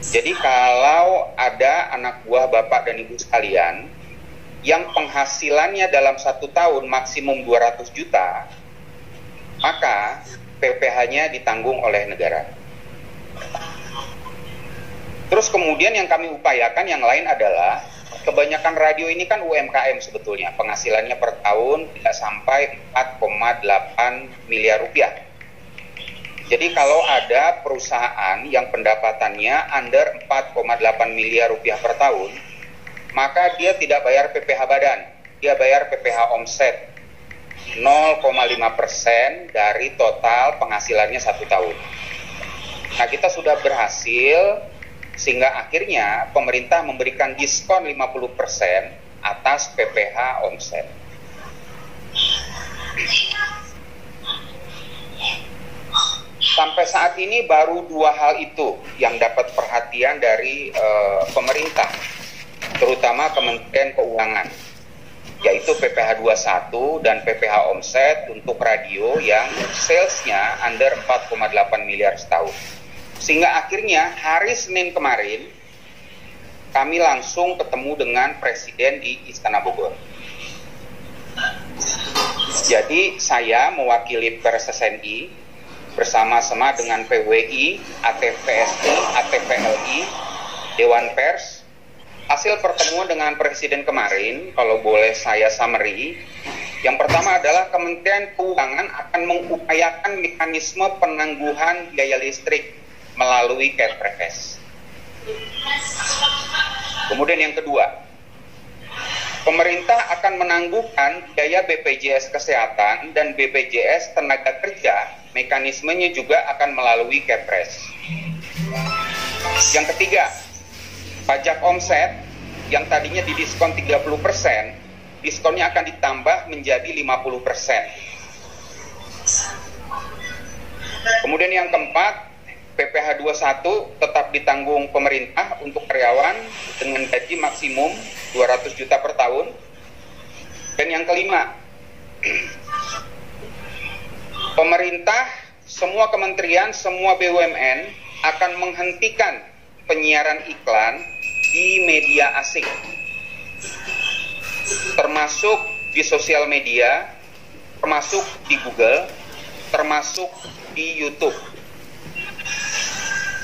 Jadi kalau ada anak buah Bapak dan Ibu sekalian yang penghasilannya dalam 1 tahun maksimum 200 juta, maka PPh-nya ditanggung oleh negara. Terus kemudian yang kami upayakan yang lain adalah, kebanyakan radio ini kan UMKM sebetulnya, penghasilannya per tahun tidak sampai 4,8 miliar rupiah. Jadi kalau ada perusahaan yang pendapatannya under 4,8 miliar rupiah per tahun, maka dia tidak bayar PPh badan, dia bayar PPh omset 0,5% dari total penghasilannya 1 tahun. Nah, kita sudah berhasil sehingga akhirnya pemerintah memberikan diskon 50% atas PPh omset. Sampai saat ini baru 2 hal itu yang dapat perhatian dari pemerintah, terutama Kementerian Keuangan, yaitu PPh 21 dan PPh omset untuk radio yang salesnya under 4,8 miliar setahun. Sehingga akhirnya hari Senin kemarin kami langsung ketemu dengan Presiden di Istana Bogor. Jadi saya mewakili Pers SNI bersama-sama dengan PWI, ATPSI, ATPLI, Dewan Pers. Hasil pertemuan dengan Presiden kemarin, kalau boleh saya summary, yang pertama adalah Kementerian Keuangan akan mengupayakan mekanisme penangguhan biaya listrik melalui Kepres. Kemudian yang kedua, pemerintah akan menangguhkan biaya BPJS Kesehatan dan BPJS Tenaga Kerja. Mekanismenya juga akan melalui Kepres. Yang ketiga, pajak omset yang tadinya didiskon 30%, diskonnya akan ditambah menjadi 50%. Kemudian yang keempat, PPh 21 tetap ditanggung pemerintah untuk karyawan dengan gaji maksimum 200 juta per tahun. Dan yang kelima, pemerintah, semua kementerian, semua BUMN akan menghentikan penyiaran iklan di media asing, termasuk di sosial media, termasuk di Google, termasuk di YouTube.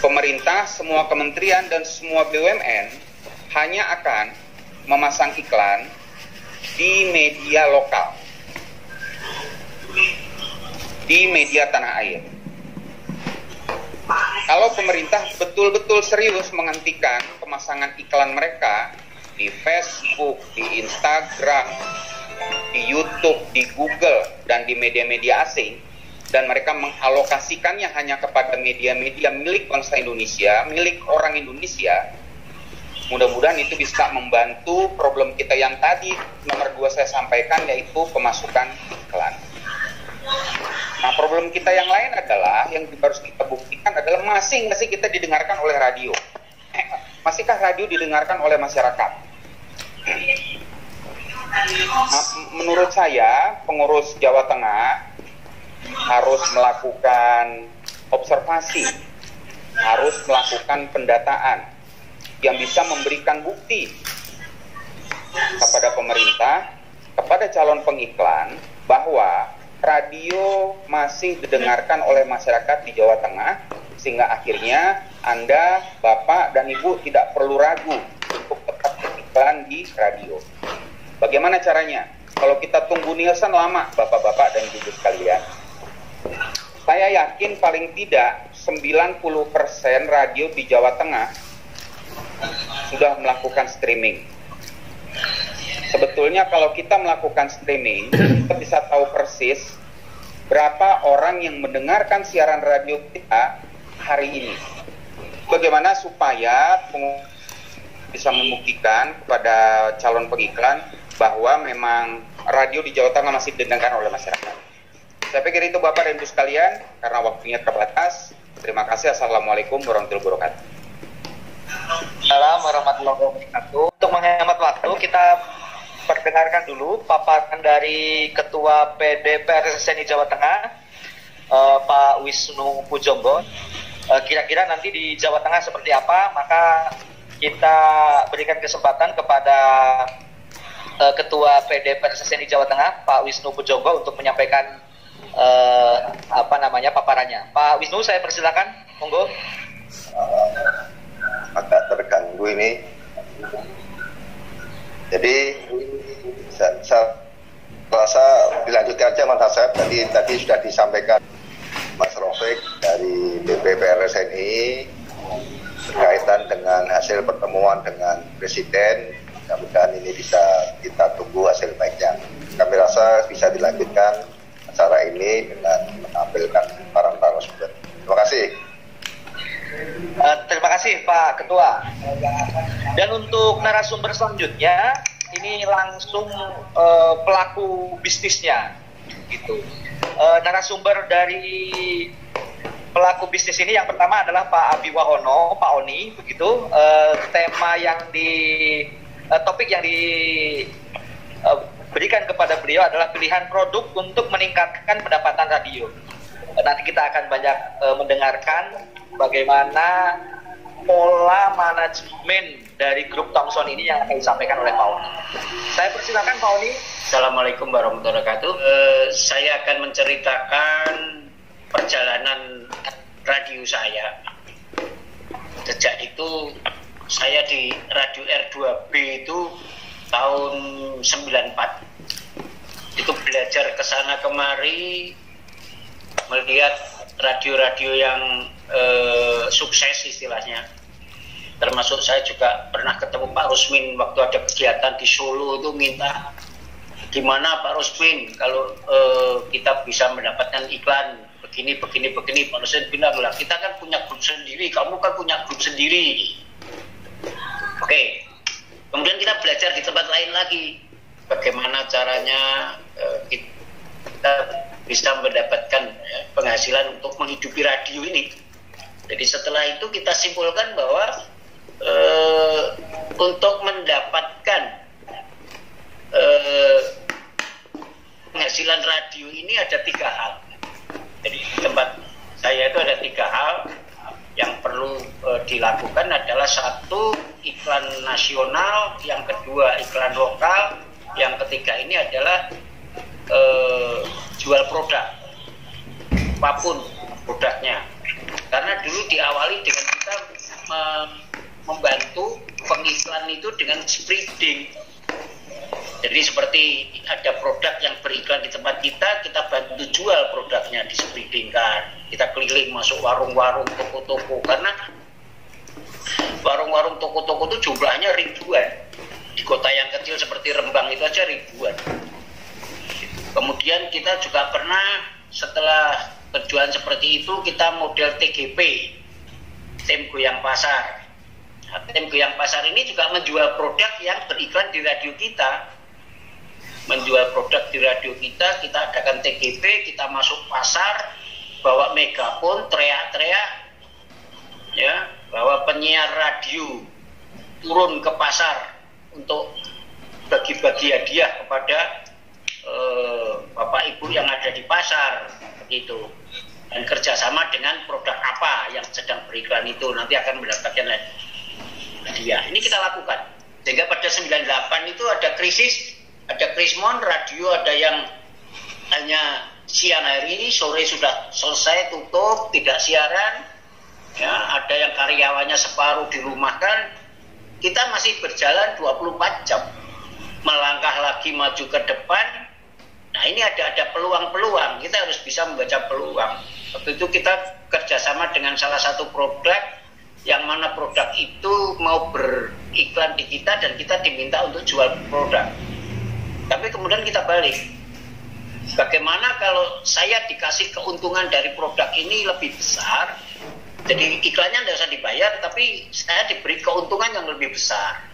Pemerintah, semua kementerian, dan semua BUMN hanya akan memasang iklan di media lokal, di media tanah air. Kalau pemerintah betul-betul serius menghentikan pemasangan iklan mereka di Facebook, di Instagram, di YouTube, di Google, dan di media-media asing, dan mereka mengalokasikannya hanya kepada media-media milik bangsa Indonesia, milik orang Indonesia, mudah-mudahan itu bisa membantu problem kita yang tadi nomor 2 saya sampaikan, yaitu pemasukan iklan. Nah, problem kita yang lain adalah, yang harus kita buktikan adalah masih nggak sih kita didengarkan oleh radio? Masihkah radio didengarkan oleh masyarakat? Nah, menurut saya, pengurus Jawa Tengah harus melakukan observasi, harus melakukan pendataan yang bisa memberikan bukti kepada pemerintah, kepada calon pengiklan, bahwa radio masih didengarkan oleh masyarakat di Jawa Tengah sehingga akhirnya Anda, Bapak, dan Ibu tidak perlu ragu untuk tetap beriklan di radio. Bagaimana caranya? Kalau kita tunggu Nielsen lama, Bapak-Bapak dan Ibu sekalian. Saya yakin paling tidak 90% radio di Jawa Tengah sudah melakukan streaming. Sebetulnya kalau kita melakukan streaming, kita bisa tahu persis berapa orang yang mendengarkan siaran radio kita hari ini. Bagaimana supaya bisa membuktikan kepada calon pengiklan bahwa memang radio di Jawa Tengah masih didengarkan oleh masyarakat. Saya pikir itu Bapak dan Ibu sekalian, karena waktunya terbatas. Terima kasih. Assalamualaikum warahmatullahi wabarakatuh. Assalamualaikum warahmatullahi wabarakatuh. Untuk menghemat waktu, kita perdengarkan dulu paparan dari Ketua PD PRSSNI Jawa Tengah, Pak Wisnu Pujonggo. Kira-kira nanti di Jawa Tengah seperti apa, maka kita berikan kesempatan kepada Ketua PD PRSSNI Jawa Tengah, Pak Wisnu Pujonggo, untuk menyampaikan paparannya. Pak Wisnu, saya persilakan, monggo. Agak terganggu ini. Jadi saya rasa dilanjutkan aja Mas Asep. Tadi sudah disampaikan Mas Rofik dari BPPRSNI berkaitan dengan hasil pertemuan dengan Presiden. Mudah-mudahan ini bisa kita tunggu hasil baiknya. Kami rasa bisa dilanjutkan acara ini dengan menampilkan para narasumber. Terima kasih. Terima kasih Pak Ketua. Dan untuk narasumber selanjutnya, ini langsung pelaku bisnisnya, gitu. Narasumber dari pelaku bisnis ini yang pertama adalah Pak Abi Wahono, Pak Oni, begitu. Tema yang topik yang diberikan kepada beliau adalah pilihan produk untuk meningkatkan pendapatan radio. Nanti kita akan banyak mendengarkan bagaimana pola manajemen dari grup Thomson ini yang akan disampaikan oleh Pak Oni. Saya persilakan Pak Oni. Assalamualaikum warahmatullahi wabarakatuh. Saya akan menceritakan perjalanan radio saya. Sejak itu saya di Radio R2B itu tahun 94. Itu belajar ke sana kemari, melihat radio-radio yang sukses istilahnya. Termasuk saya juga pernah ketemu Pak Rusmin waktu ada kegiatan di Solo, itu minta gimana Pak Rusmin kalau kita bisa mendapatkan iklan begini. Pak Rusmin bilang lah, kita kan punya grup sendiri, kamu kan punya grup sendiri. Oke. Kemudian kita belajar di tempat lain lagi bagaimana caranya kita bisa mendapatkan penghasilan untuk menghidupi radio ini. Jadi setelah itu kita simpulkan bahwa untuk mendapatkan penghasilan radio ini ada 3 hal. Jadi di tempat saya itu ada 3 hal yang perlu dilakukan adalah 1, iklan nasional, yang kedua iklan lokal, yang ketiga ini adalah jual produk, apapun produknya. Karena dulu diawali dengan kita membantu pengiklan itu dengan spreading. Jadi seperti ada produk yang beriklan di tempat kita bantu jual produknya, di spreadingkan. Kita keliling masuk warung-warung, toko-toko, karena warung-warung, toko-toko itu jumlahnya ribuan. Di kota yang kecil seperti Rembang itu aja ribuan. Kemudian kita juga pernah setelah berjualan seperti itu, kita model TGP, tim goyang pasar. Nah, tim goyang pasar ini juga menjual produk yang beriklan di radio kita. Menjual produk di radio kita adakan TGP, kita masuk pasar, bawa megafon, teriak-teriak, ya, bahwa penyiar radio turun ke pasar untuk bagi-bagi hadiah kepada Bapak Ibu yang ada di pasar, begitu. Dan kerjasama dengan produk apa yang sedang beriklan itu nanti akan mendapatkan hadiah. Ini kita lakukan. Sehingga pada 98 itu ada krismon radio, ada yang hanya siang hari, sore sudah selesai, tutup, tidak siaran. ya ada yang karyawannya separuh dirumahkan, kita masih berjalan 24 jam, melangkah lagi maju ke depan. Nah ini ada peluang-peluang, kita harus bisa membaca peluang. Waktu itu kita kerjasama dengan salah satu produk, yang mana produk itu mau beriklan di kita dan kita diminta untuk jual produk. Tapi kemudian kita balik, bagaimana kalau saya dikasih keuntungan dari produk ini lebih besar, jadi iklannya tidak usah dibayar, tapi saya diberi keuntungan yang lebih besar.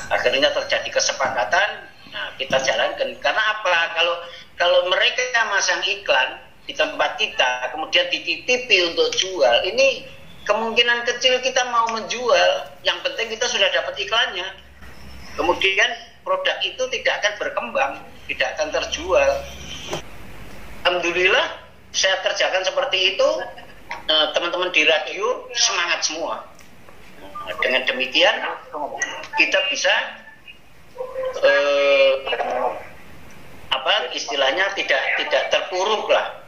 Akhirnya terjadi kesepakatan. Nah, kita jalankan. Karena apa? Kalau mereka masang iklan di tempat kita, kemudian dititipi untuk jual, ini kemungkinan kecil kita mau menjual. Yang penting kita sudah dapat iklannya. Kemudian produk itu tidak akan berkembang, tidak akan terjual. Alhamdulillah, saya kerjakan seperti itu. Teman-teman di radio semangat semua. Dengan demikian, kita bisa istilahnya tidak terpuruk lah.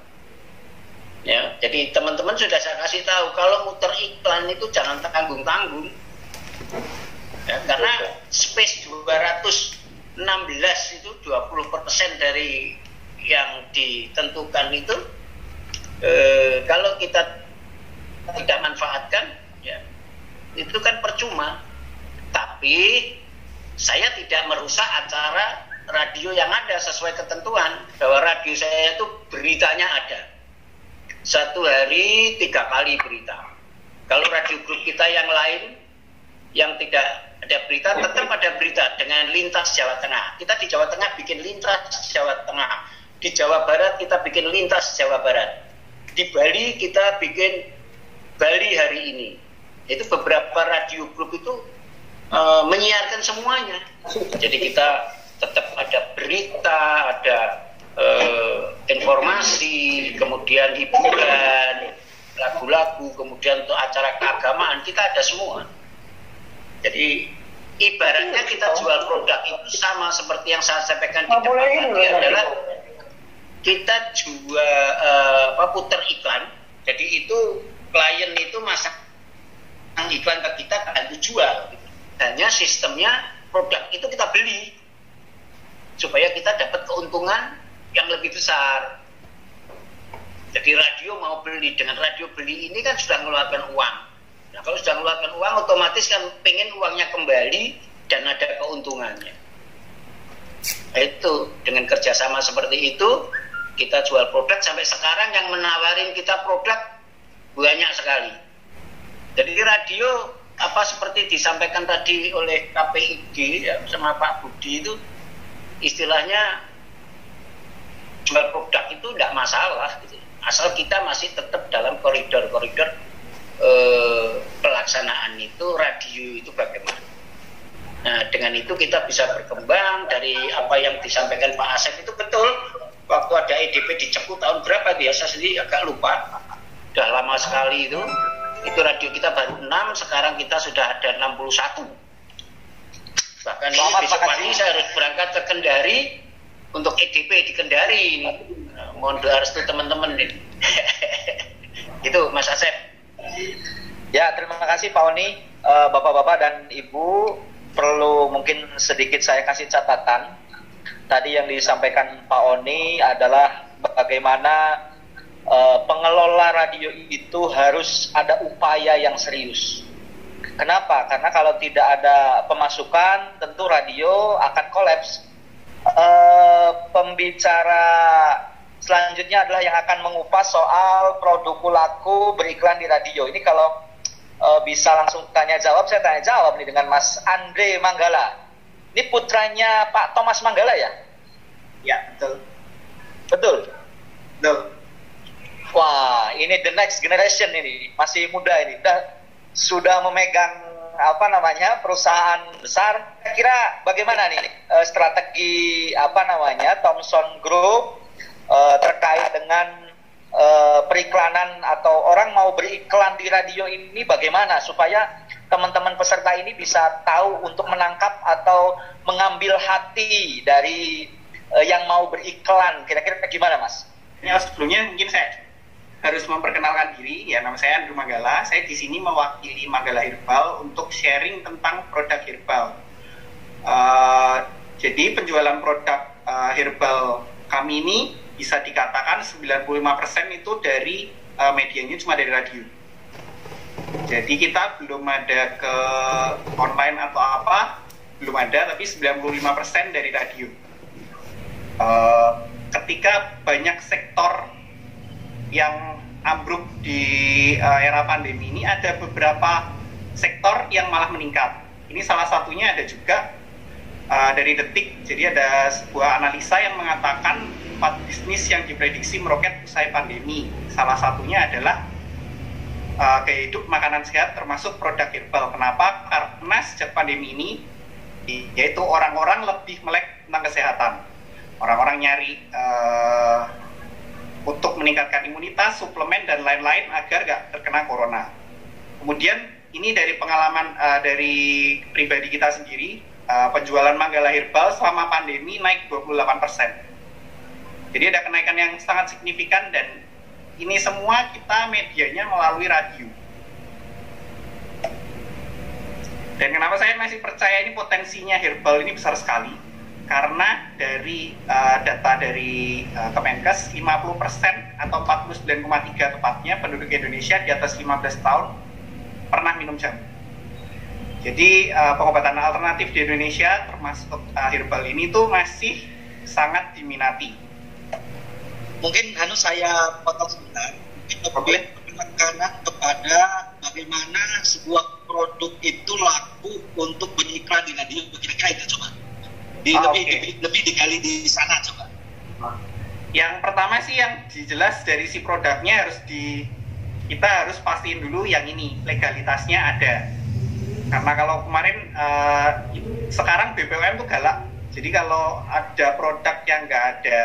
Ya, jadi teman-teman sudah saya kasih tahu, kalau muter iklan itu jangan tanggung-tanggung. Ya, karena space 216 itu 20% dari yang ditentukan itu, kalau kita tidak manfaatkan, ya itu kan percuma. Tapi saya tidak merusak acara radio yang ada sesuai ketentuan, bahwa radio saya itu beritanya ada. Satu hari 3 kali berita. Kalau radio grup kita yang lain yang tidak ada berita, tetap ada berita dengan lintas Jawa Tengah. Kita di Jawa Tengah bikin lintas Jawa Tengah. Di Jawa Barat kita bikin lintas Jawa Barat. Di Bali kita bikin Bali hari ini. Itu beberapa radio grup itu menyiarkan semuanya. Jadi kita tetap ada berita, ada informasi, kemudian hiburan, lagu-lagu, kemudian untuk acara keagamaan, kita ada semua. Jadi ibaratnya kita jual produk itu sama seperti yang saya sampaikan di depan tadi, adalah kita jual putar iklan. Jadi itu klien itu masang iklan ke kita, bantu jual. Hanya sistemnya produk itu kita beli supaya kita dapat keuntungan yang lebih besar. Jadi radio mau beli, dengan radio beli ini kan sudah mengeluarkan uang. Nah kalau sudah mengeluarkan uang, otomatis kan pengen uangnya kembali dan ada keuntungannya. Itu dengan kerjasama seperti itu, kita jual produk. Sampai sekarang yang menawarin kita produk banyak sekali. Jadi radio seperti disampaikan tadi oleh KPIG ya, sama Pak Budi, itu istilahnya jual produk itu tidak masalah gitu. Asal kita masih tetap dalam koridor-koridor pelaksanaan itu, radio itu bagaimana. Nah dengan itu kita bisa berkembang. Dari apa yang disampaikan Pak Asep itu betul. Waktu ada EDP di Cepu tahun berapa itu ya, saya sendiri agak lupa, udah lama sekali itu radio kita baru 6, sekarang kita sudah ada 61. Bahkan ini besok pagi saya harus berangkat ke Kendari untuk EDP di Kendari. Mohon doa restu teman-teman nih. Itu Mas Asep. Ya, terima kasih Pak Oni. Bapak-bapak dan Ibu, perlu mungkin sedikit saya kasih catatan. Tadi yang disampaikan Pak Oni adalah bagaimana pengelola radio itu harus ada upaya yang serius. Kenapa? Karena kalau tidak ada pemasukan, tentu radio akan kolaps. Pembicara selanjutnya adalah yang akan mengupas soal produk laku beriklan di radio. Ini kalau bisa langsung tanya jawab, saya tanya jawab nih dengan Mas Andre Manggala. Ini putranya Pak Thomas Manggala ya? Ya, betul. Betul? Betul. Wah, ini the next generation ini, masih muda ini, sudah memegang perusahaan besar. Kira bagaimana nih strategi Thomson Group terkait dengan periklanan, atau orang mau beriklan di radio ini bagaimana supaya teman-teman peserta ini bisa tahu untuk menangkap atau mengambil hati dari yang mau beriklan. Kira-kira gimana Mas? Ya, sebelumnya mungkin saya harus memperkenalkan diri. Ya, nama saya Andrew Manggala. Saya di sini mewakili Manggala Herbal untuk sharing tentang produk herbal. Jadi penjualan produk herbal kami ini bisa dikatakan 95% itu dari medianya cuma dari radio. Jadi kita belum ada ke online atau apa, belum ada, tapi 95% dari radio. Ketika banyak sektor yang ambruk di era pandemi ini, ada beberapa sektor yang malah meningkat. Ini salah satunya ada juga dari Detik. Jadi ada sebuah analisa yang mengatakan 4 bisnis yang diprediksi meroket usai pandemi. Salah satunya adalah gaya hidup, makanan sehat, termasuk produk herbal. Kenapa? Karena sejak pandemi ini, yaitu orang-orang lebih melek tentang kesehatan. Orang-orang nyari untuk meningkatkan imunitas, suplemen, dan lain-lain agar nggak terkena corona. Kemudian ini dari pengalaman dari pribadi kita sendiri, penjualan Manggala Herbal selama pandemi naik 28%. Jadi ada kenaikan yang sangat signifikan, dan ini semua kita medianya melalui radio. Dan kenapa saya masih percaya ini potensinya herbal ini besar sekali? Karena dari data dari Kemenkes, 50% atau 49,3 tepatnya penduduk Indonesia di atas 15 tahun pernah minum jamu. Jadi pengobatan alternatif di Indonesia termasuk herbal ini tuh masih sangat diminati. Mungkin saya potong sebentar. Kita boleh penekanan kepada bagaimana sebuah produk itu laku untuk beriklan di radio. Kira-kira itu coba. Lebih digali di sana coba. Yang pertama sih yang jelas dari si produknya kita harus pastiin dulu yang ini legalitasnya ada. Karena kalau kemarin sekarang BPOM tuh galak. Jadi kalau ada produk yang nggak ada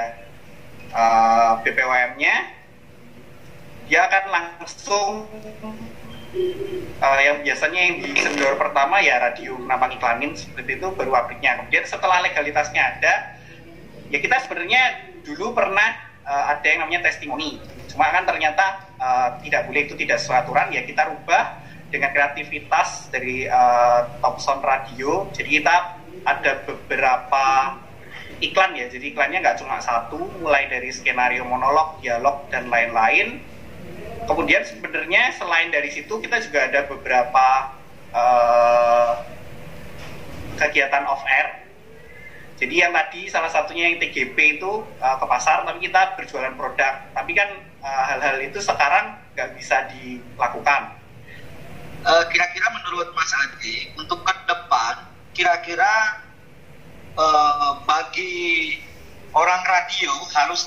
BPOM-nya, dia akan langsung yang biasanya yang disendor pertama ya radio, kenapa iklanin seperti itu, baru pabriknya. Kemudian setelah legalitasnya ada, ya kita sebenarnya dulu pernah ada yang namanya testimoni, cuma kan ternyata tidak boleh, itu tidak sesuai aturan. Ya kita rubah dengan kreativitas dari Top Sound Radio. Jadi kita ada beberapa iklan ya, jadi iklannya nggak cuma satu, mulai dari skenario monolog, dialog, dan lain-lain. Kemudian sebenarnya selain dari situ kita juga ada beberapa kegiatan off air. Jadi yang tadi salah satunya yang TGP itu ke pasar, tapi kita berjualan produk. Tapi kan hal-hal itu sekarang nggak bisa dilakukan. Kira-kira menurut Mas Adi, untuk ke depan, kira-kira bagi orang radio harus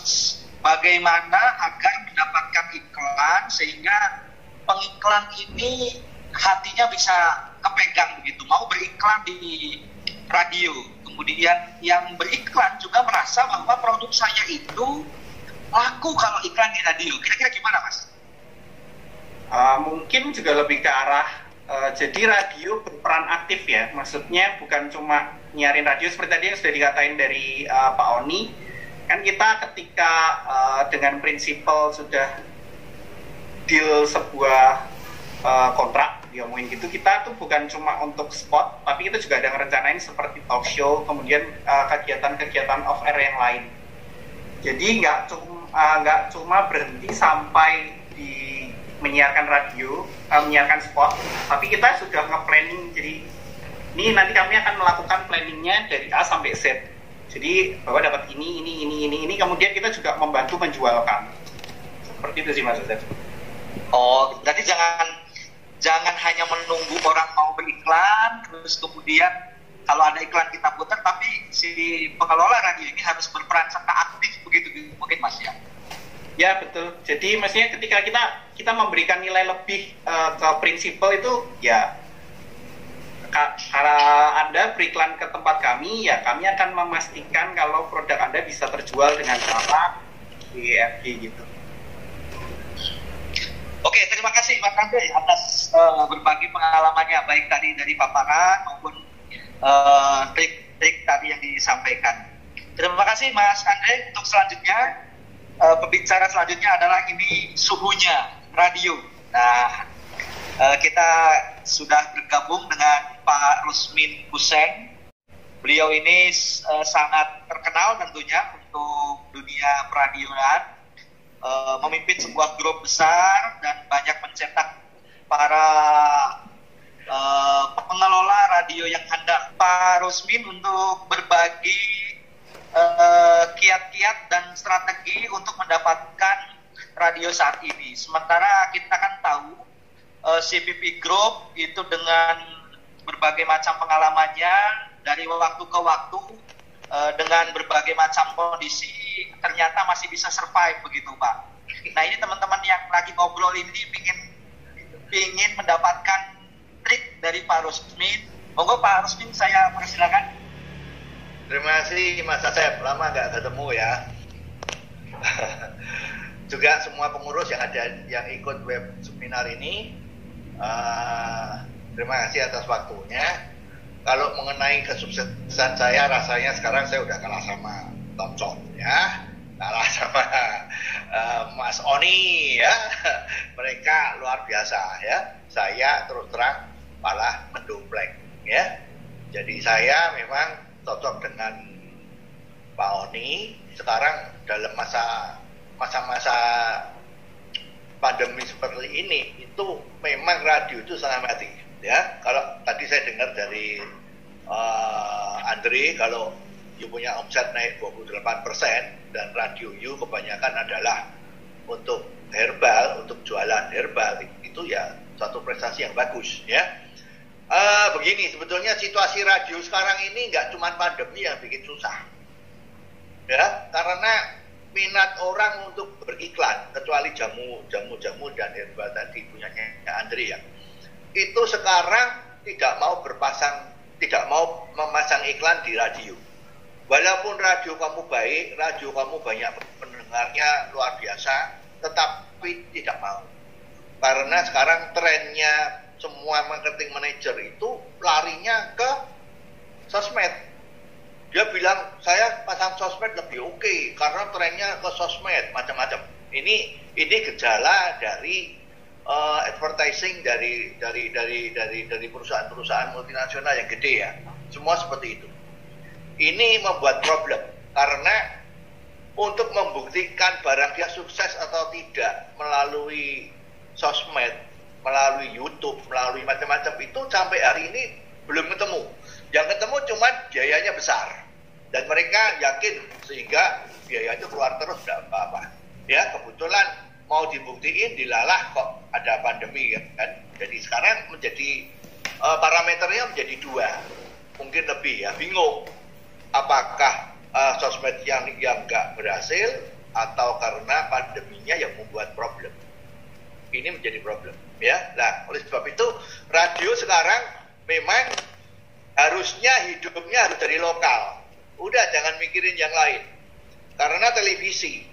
bagaimana agar mendapatkan iklan sehingga pengiklan ini hatinya bisa kepegang begitu, mau beriklan di radio. Kemudian yang beriklan juga merasa bahwa produk saya itu laku kalau iklan di radio. Kira-kira gimana, Mas? Mungkin juga lebih ke arah jadi radio berperan aktif ya, maksudnya bukan cuma nyiarin radio seperti tadi yang sudah dikatain dari Pak Oni. Kan kita ketika dengan prinsipal sudah deal sebuah kontrak, diomongin gitu, kita tuh bukan cuma untuk spot, tapi kita juga ada ngerencanain seperti talk show, kemudian kegiatan-kegiatan off air yang lain. Jadi nggak cuma berhenti sampai di menyiarkan radio, menyiarkan spot, tapi kita sudah nge-planning. Jadi ini nanti kami akan melakukan planningnya dari A sampai Z. Jadi bahwa dapat ini, kemudian kita juga membantu menjualkan. Seperti itu sih Mas Ustaz. Oh, berarti jangan hanya menunggu orang mau beriklan, terus kemudian kalau ada iklan kita putar, tapi si pengelola radio ini harus berperan serta aktif begitu mungkin Mas ya. Ya betul. Jadi maksudnya ketika kita memberikan nilai lebih ke prinsipal itu ya, karena Anda beriklan ke tempat kami, ya kami akan memastikan kalau produk Anda bisa terjual dengan cara EFG gitu. Oke, terima kasih Mas Andre atas berbagi pengalamannya, baik tadi dari paparan maupun trik-trik tadi yang disampaikan. Terima kasih Mas Andre. Untuk selanjutnya pembicara selanjutnya adalah ini suhunya radio. Nah, kita sudah bergabung dengan Pak Rusmin Hussein. Beliau ini sangat terkenal tentunya untuk dunia peradioan, memimpin sebuah grup besar dan banyak mencetak para pengelola radio yang handal. Pak Rusmin untuk berbagi kiat-kiat dan strategi untuk mendapatkan radio saat ini. Sementara kita kan tahu CPP Group itu dengan berbagai macam pengalamannya dari waktu ke waktu, dengan berbagai macam kondisi ternyata masih bisa survive begitu Pak. Nah ini teman-teman yang lagi ngobrol ini ingin mendapatkan trik dari Pak Rusmin. Monggo Pak Rusmin, saya persilakan. Terima kasih Mas Asep, lama nggak ketemu ya. Juga semua pengurus yang ikut web seminar ini, terima kasih atas waktunya. Kalau mengenai kesuksesan saya, rasanya sekarang saya udah kalah sama Tom John ya, kalah sama Mas Oni ya. Mereka luar biasa ya. Saya terus terang malah mendompleng ya. Jadi saya memang cocok dengan Pak Oni. Sekarang dalam masa-masa pandemi seperti ini itu memang radio itu sangat mati ya. Kalau tadi saya dengar dari Andre, kalau you punya omset naik 28% dan radio you kebanyakan adalah untuk herbal, untuk jualan herbal, itu ya satu prestasi yang bagus ya. Begini, sebetulnya situasi radio sekarang ini nggak cuma pandemi yang bikin susah ya, karena minat orang untuk beriklan, kecuali jamu dan herbal tadi punyanya Andre ya, itu sekarang tidak mau memasang iklan di radio. Walaupun radio kamu baik, radio kamu banyak pendengarnya luar biasa, tetapi tidak mau, karena sekarang trennya semua marketing manager itu larinya ke sosmed. Dia bilang saya pasang sosmed lebih oke karena trennya ke sosmed macam-macam. Ini gejala dari advertising dari perusahaan-perusahaan multinasional yang gede ya. Semua seperti itu. Ini membuat problem karena untuk membuktikan barang dia sukses atau tidak melalui sosmed, melalui YouTube, melalui macam-macam itu sampai hari ini belum ketemu. Yang ketemu cuma biayanya besar dan mereka yakin sehingga biaya itu keluar terus tidak apa-apa. Ya kebetulan mau dibuktiin dilalah kok ada pandemi kan. Jadi sekarang menjadi parameternya menjadi dua, mungkin lebih ya. Bingung apakah sosmed yang nggak berhasil atau karena pandeminya yang membuat problem. Ini menjadi problem ya. Nah oleh sebab itu radio sekarang memang harusnya hidupnya harus dari lokal. Udah jangan mikirin yang lain. Karena televisi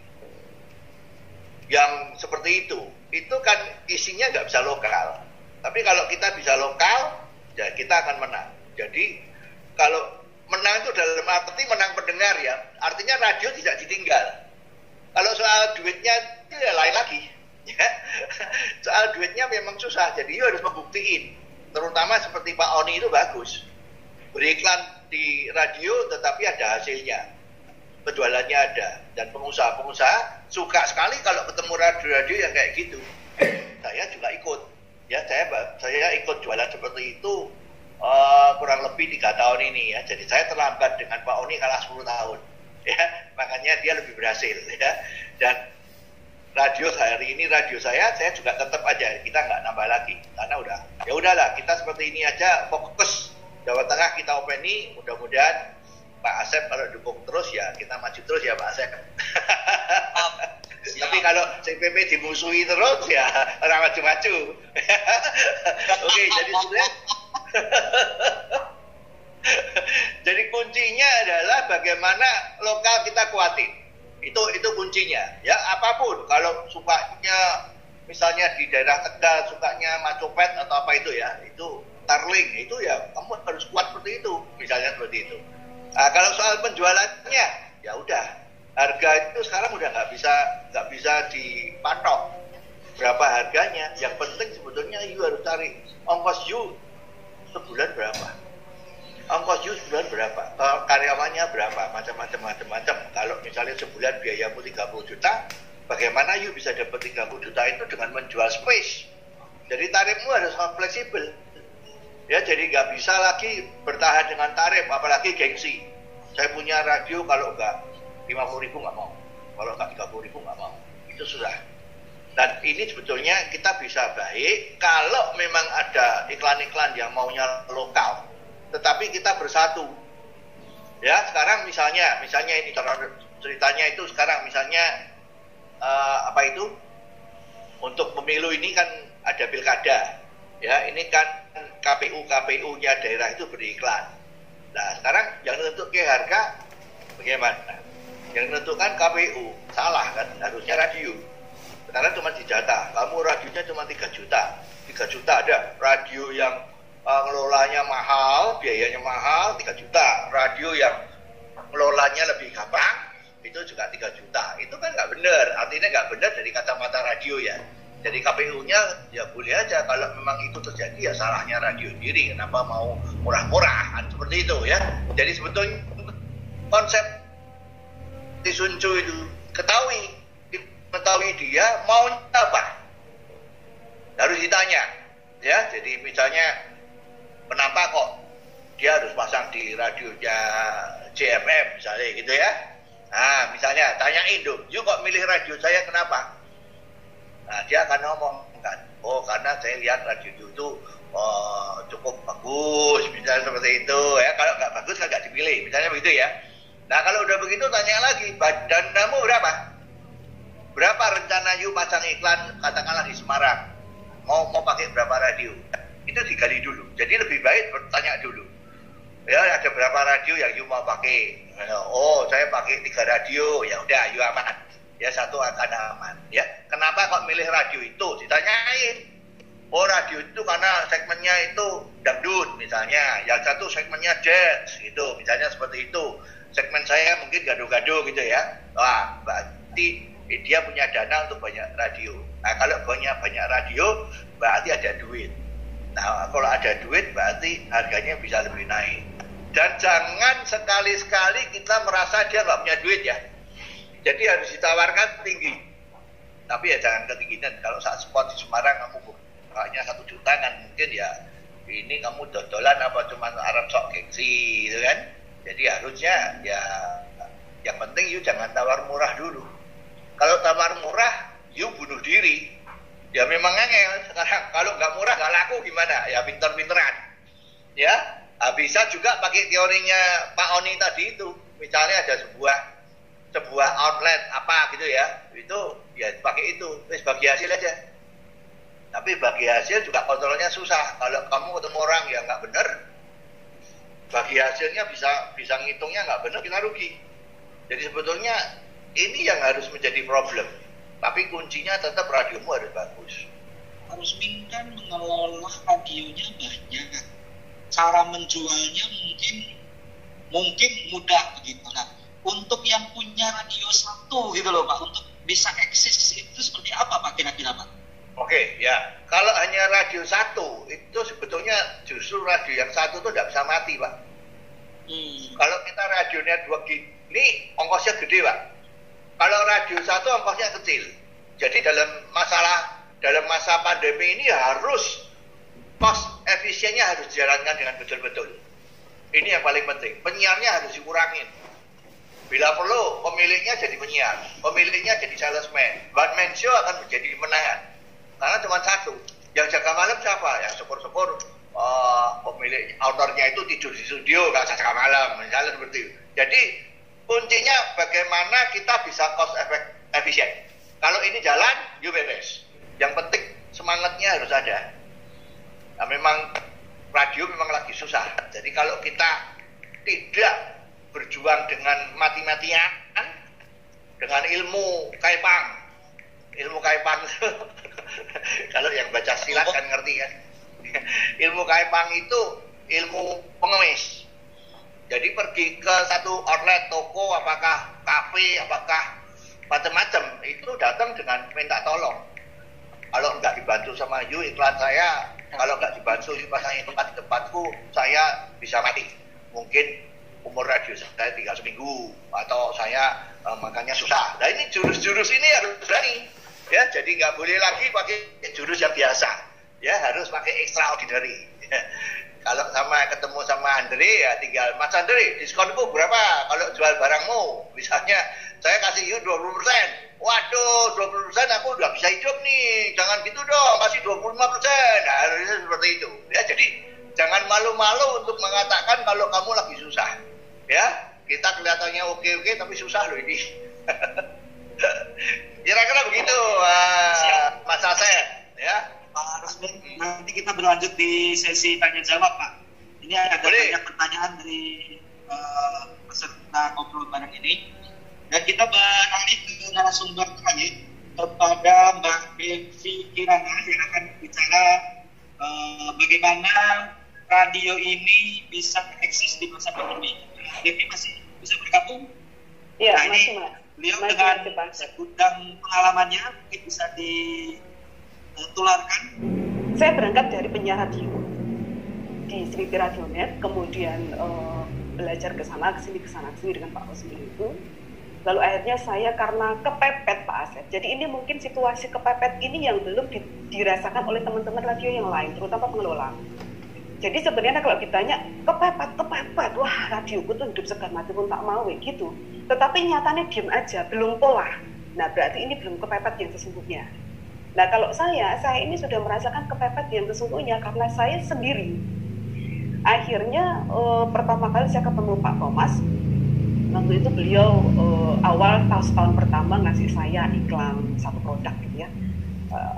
yang seperti itu kan isinya nggak bisa lokal. Tapi kalau kita bisa lokal, ya kita akan menang. Jadi kalau menang itu dalam arti menang pendengar ya. Artinya radio tidak ditinggal. Kalau soal duitnya itu ya lain lagi. Ya. Soal duitnya memang susah, jadi you harus membuktiin. Terutama seperti Pak Oni itu bagus, beriklan di radio tetapi ada hasilnya, penjualannya ada, dan pengusaha-pengusaha suka sekali kalau ketemu radio-radio yang kayak gitu. Saya juga ikut, ya saya ikut jualan seperti itu kurang lebih 3 tahun ini ya. Jadi saya terlambat dengan Pak Oni kalah 10 tahun, ya makanya dia lebih berhasil ya. Dan radio hari ini saya juga tetap aja, kita nggak nambah lagi karena ya udahlah kita seperti ini aja, fokus Jawa Tengah kita openi, mudah-mudahan Pak Asep kalau dukung terus ya kita maju terus ya Pak Asep. Tapi kalau CPP dimusuhi terus ya orang maju-maju. Oke, jadi sebenarnya jadi kuncinya adalah bagaimana lokal kita kuatin. Itu kuncinya ya. Apapun kalau sukanya misalnya di daerah Tegal sukanya Macopet atau apa itu ya, itu Starling itu ya kamu harus kuat seperti itu misalnya seperti itu. Nah, kalau soal penjualannya ya udah Harga itu sekarang udah nggak bisa dipatok berapa harganya. Yang penting sebetulnya you harus cari ongkos you sebulan berapa, ongkos you sebulan berapa, karyawannya berapa, macam-macam. Kalau misalnya sebulan biayamu 30 juta, bagaimana you bisa dapat 30 juta itu dengan menjual space. Jadi tarifmu harus fleksibel. Ya, jadi nggak bisa lagi bertahan dengan tarif, apalagi gengsi. Saya punya radio, kalau nggak 50.000 nggak mau, kalau nggak 30.000 nggak mau. Itu sudah. Dan ini sebetulnya kita bisa baik kalau memang ada iklan-iklan yang maunya lokal, tetapi kita bersatu. Ya, sekarang misalnya ini ceritanya itu sekarang misalnya apa itu, untuk pemilu ini kan ada pilkada. Ya, ini kan KPU-nya daerah itu beriklan. Nah, sekarang yang menentukan harga bagaimana? Yang menentukan KPU, salah kan? Harusnya radio. Sekarang cuma dijatah, kamu radionya cuma 3 juta. 3 juta ada radio yang ngelolanya mahal, biayanya mahal, 3 juta. Radio yang ngelolanya lebih gampang, itu juga 3 juta. Itu kan nggak benar, artinya nggak benar dari kacamata radio ya. Jadi KPU-nya ya boleh aja, kalau memang itu terjadi ya salahnya radio sendiri, kenapa mau murah-murah, kan seperti itu ya. Jadi sebetulnya konsep Tisuncu itu ketahui dia mau apa, harus ditanya ya. Jadi misalnya kenapa kok dia harus pasang di radionya JFM misalnya gitu ya. Nah misalnya tanyain dong, you kok milih radio saya kenapa? Nah dia akan ngomong kan, oh karena saya lihat radio itu cukup bagus misalnya seperti itu ya. Kalau nggak bagus kan nggak dipilih misalnya begitu ya. Nah kalau udah begitu tanya lagi, badan kamu berapa? Berapa rencana you pasang iklan katakanlah di Semarang? Mau pakai berapa radio? Itu digali dulu. Jadi lebih baik bertanya dulu. Ya ada berapa radio yang you mau pakai? Oh saya pakai 3 radio, ya udah you aman. Ya 1 akan aman. Ya kenapa kok milih radio itu? Ditanyain. Oh radio itu karena segmennya itu dangdut misalnya, yang satu segmennya jazz gitu, misalnya seperti itu. Segmen saya mungkin gado-gado gitu ya. Wah, berarti dia punya dana untuk banyak radio. Nah, kalau punya banyak radio, berarti ada duit. Nah, kalau ada duit, berarti harganya bisa lebih naik. Dan jangan sekali-sekali kita merasa dia nggak punya duit ya. Jadi harus ditawarkan tinggi. Tapi ya jangan ketinggian. Kalau saat spot di Semarang kamu bukanya 1 juta kan mungkin ya ini kamu dodolan apa cuma Arab sok gengsi gitu kan. Jadi harusnya ya yang penting you jangan tawar murah dulu. Kalau tawar murah, you bunuh diri. Ya memang angel sekarang. Kalau nggak murah nggak laku gimana? Ya pinter-pinteran. Ya, bisa juga pakai teorinya Pak Oni tadi itu. Misalnya ada sebuah outlet apa gitu ya, itu ya pakai itu. Terus bagi hasil aja. Tapi bagi hasil juga kontrolnya susah. Kalau kamu ketemu orang yang nggak benar, bagi hasilnya bisa ngitungnya nggak benar, kita rugi. Jadi sebetulnya ini yang harus menjadi problem. Tapi kuncinya tetap radiomu harus bagus. Harus minta mengelola radionya banyak. Cara menjualnya mungkin mudah begitu. Nah, untuk yang punya radio 1 gitu loh Pak, untuk bisa eksis itu seperti apa Pak kira-kira Pak? Oke, ya. Kalau hanya radio 1 itu sebetulnya justru radio yang 1 itu tidak bisa mati Pak. Kalau kita radio network ini ongkosnya gede Pak. Kalau radio 1 ongkosnya kecil. Jadi dalam masa pandemi ini harus cost efisiennya harus dijalankan dengan betul-betul. Ini yang paling penting. Penyiarnya harus dikurangin. Bila perlu pemiliknya jadi penyiar, pemiliknya jadi salesman. One man show akan menjadi menahan. Karena cuma 1. Yang jaga malam siapa? Ya syukur-syukur pemilik autornya itu tidur di studio, nggak jaga malam, misalnya seperti itu. Jadi kuncinya bagaimana kita bisa cost efisien. Kalau ini jalan, you beres. Yang penting semangatnya harus ada. Nah, memang radio memang lagi susah. Jadi kalau kita tidak berjuang dengan mati-matian, dengan ilmu kaipang kalau yang baca silat kan ngerti kan. Ilmu kaipang itu ilmu pengemis. Jadi pergi ke satu outlet toko, apakah kafe, apakah macam-macam, itu datang dengan minta tolong. Kalau nggak dibantu sama you iklan saya, kalau nggak dibantu pasang iklan di tempatku, saya bisa mati. Mungkin umur radio saya tinggal seminggu, atau saya makannya susah. Nah ini jurus-jurus ini harus berani, ya. Jadi nggak boleh lagi pakai jurus yang biasa, ya harus pakai extraordinary. Kalau ketemu sama Andre, ya tinggal, Mas Andre, diskonku berapa kalau jual barangmu? Misalnya saya kasih you 20%. Waduh, 20% aku udah bisa hidup nih. Jangan gitu dong, kasih 25%. Nah, harusnya seperti itu. Ya, jadi jangan malu-malu untuk mengatakan kalau kamu lagi susah. Ya, kita kelihatannya oke-oke tapi susah loh ini. Kira-kira begitu, Mas Asep. Ya. Pak Rusmin, nanti kita berlanjut di sesi tanya jawab, Pak. Ini ada banyak pertanyaan dari peserta ngobrol bareng ini. Dan kita beralih ke narasumber terakhir kepada Mbak Devi Kirana yang akan bicara bagaimana radio ini bisa eksis di masa pandemi. Devi masih bisa bergabung? Iya, nah, masih, Mas. Beliau dengan segudang pengalamannya mungkin bisa ditularkan. Saya berangkat dari penyiar radio di Sripi Radionet, kemudian belajar ke sana kesini dengan Pak Rusmin itu. Lalu akhirnya saya karena kepepet Pak Asep. Jadi ini mungkin situasi kepepet ini yang belum dirasakan oleh teman-teman radio yang lain, terutama pengelola. Jadi sebenarnya kalau ditanya kepepet, wah radioku tuh hidup segar mati pun tak mau gitu. Tetapi nyatanya diem aja, belum pola. Nah berarti ini belum kepepet yang sesungguhnya. Nah kalau saya ini sudah merasakan kepepet yang sesungguhnya karena saya sendiri. Akhirnya pertama kali saya ketemu Pak Thomas. Waktu itu beliau awal tahun pertama ngasih saya iklan satu produk gitu ya.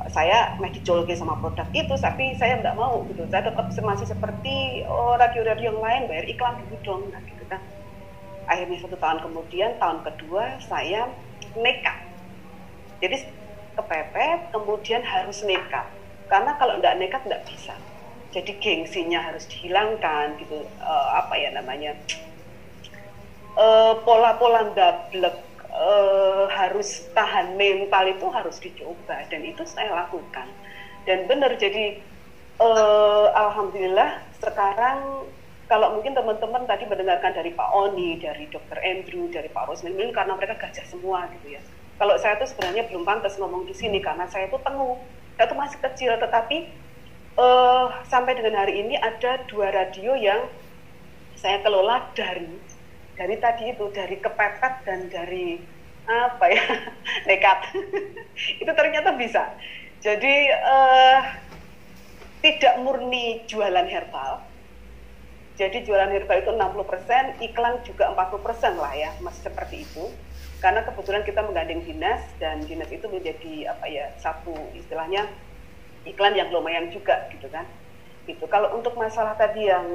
Saya dijolke sama produk itu, tapi saya nggak mau gitu. Saya tetap masih seperti radio-radio yang lain, bayar iklan dulu dong, nah, gitu kan. Akhirnya 1 tahun kemudian, tahun kedua saya nekat. Jadi kepepet, kemudian harus nekat. Karena kalau nggak nekat nggak bisa. Jadi gengsinya harus dihilangkan gitu. Pola-pola ndablek harus tahan mental itu harus dicoba, dan itu saya lakukan dan benar. Jadi alhamdulillah sekarang kalau mungkin teman-teman tadi mendengarkan dari Pak Oni, dari Dr. Andrew, dari Pak Rusmin, karena mereka gajah semua gitu ya. Kalau saya tuh sebenarnya belum pantas ngomong di sini karena saya tuh tengah, saya tuh masih kecil, tetapi sampai dengan hari ini ada 2 radio yang saya kelola dari tadi itu, dari kepepet dan dari nekat. Itu ternyata bisa. Jadi tidak murni jualan herbal. Jadi jualan herbal itu 60%, iklan juga 40% lah ya, masih seperti itu. Karena kebetulan kita menggandeng dinas, dan dinas itu menjadi satu istilahnya iklan yang lumayan juga gitu kan. Gitu. Kalau untuk masalah tadi yang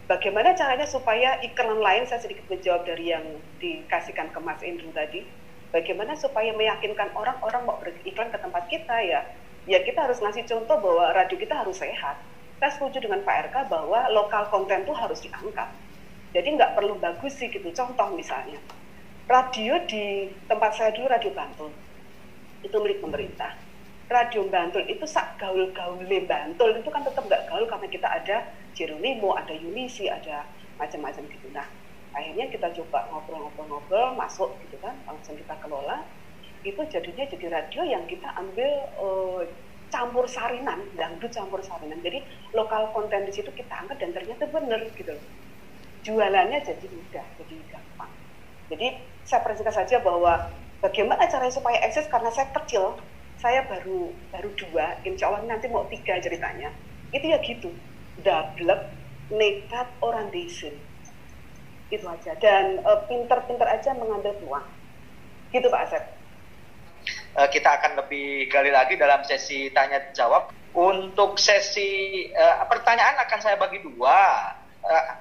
bagaimana caranya supaya iklan lain, saya sedikit menjawab dari yang dikasihkan ke Mas Indru tadi. Bagaimana supaya meyakinkan orang-orang mau beriklan ke tempat kita ya? Ya kita harus ngasih contoh bahwa radio kita harus sehat. Saya setuju dengan Pak RK bahwa lokal konten itu harus diangkat. Jadi nggak perlu bagus sih gitu. Contoh misalnya, radio di tempat saya dulu, Radio Bantul, itu milik pemerintah. Radio Bantul itu sak gaul-gaule Bantul itu kan tetap nggak gaul karena kita ada Jeronimo, ada Yunisi, ada macam-macam gitu. Nah, akhirnya kita coba ngobrol-ngobrol, masuk gitu kan, langsung kita kelola. Itu jadinya jadi radio yang kita ambil campur sarinan, dangdut campur sarinan. Jadi lokal konten di situ kita angkat dan ternyata benar gitu loh. Jualannya jadi mudah, jadi gampang. Jadi saya persingkat saja bahwa bagaimana caranya supaya eksis, karena saya kecil. Saya baru 2, insya Allah nanti mau 3 ceritanya. Itu ya gitu, dablek, nekat, orang desain. Itu aja, dan pinter-pinter aja mengambil peluang. Gitu Pak Asep. Kita akan lebih gali lagi dalam sesi tanya jawab. Untuk sesi pertanyaan akan saya bagi 2.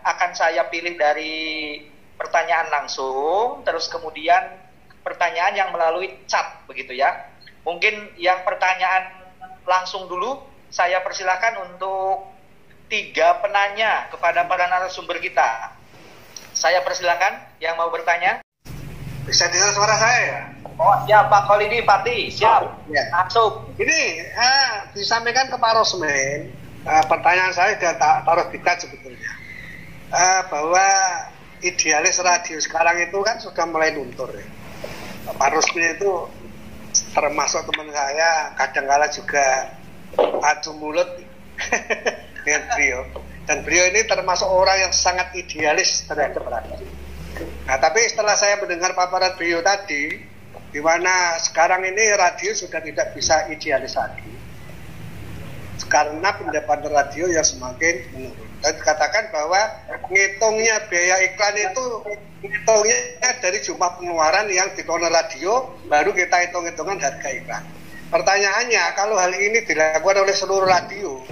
Akan saya pilih dari pertanyaan langsung, terus kemudian pertanyaan yang melalui chat, begitu ya. Mungkin yang pertanyaan langsung dulu, saya persilakan untuk 3 penanya kepada para narasumber kita. Saya persilakan yang mau bertanya. Bisa dengar suara saya ya? Oh siap Pak Kholidi Pati, siap. Ya. Masuk. Ini disampaikan ke Pak Rosmin, pertanyaan saya sudah taruh di chat sebetulnya, bahwa idealis radio sekarang itu kan sudah mulai luntur ya. Pak Rosmin itu termasuk teman saya, kadang-kala juga adu mulut dengan beliau. Dan beliau ini termasuk orang yang sangat idealis terhadap radio. Nah, tapi setelah saya mendengar paparan beliau tadi, di mana sekarang ini radio sudah tidak bisa idealis lagi, karena pendapatan radio yang semakin menurun. Dan dikatakan bahwa ngitungnya biaya iklan itu ngitungnya dari jumlah pengeluaran yang dikeluarkan radio, baru kita hitung-hitungan harga iklan. Pertanyaannya, kalau hal ini dilakukan oleh seluruh radio,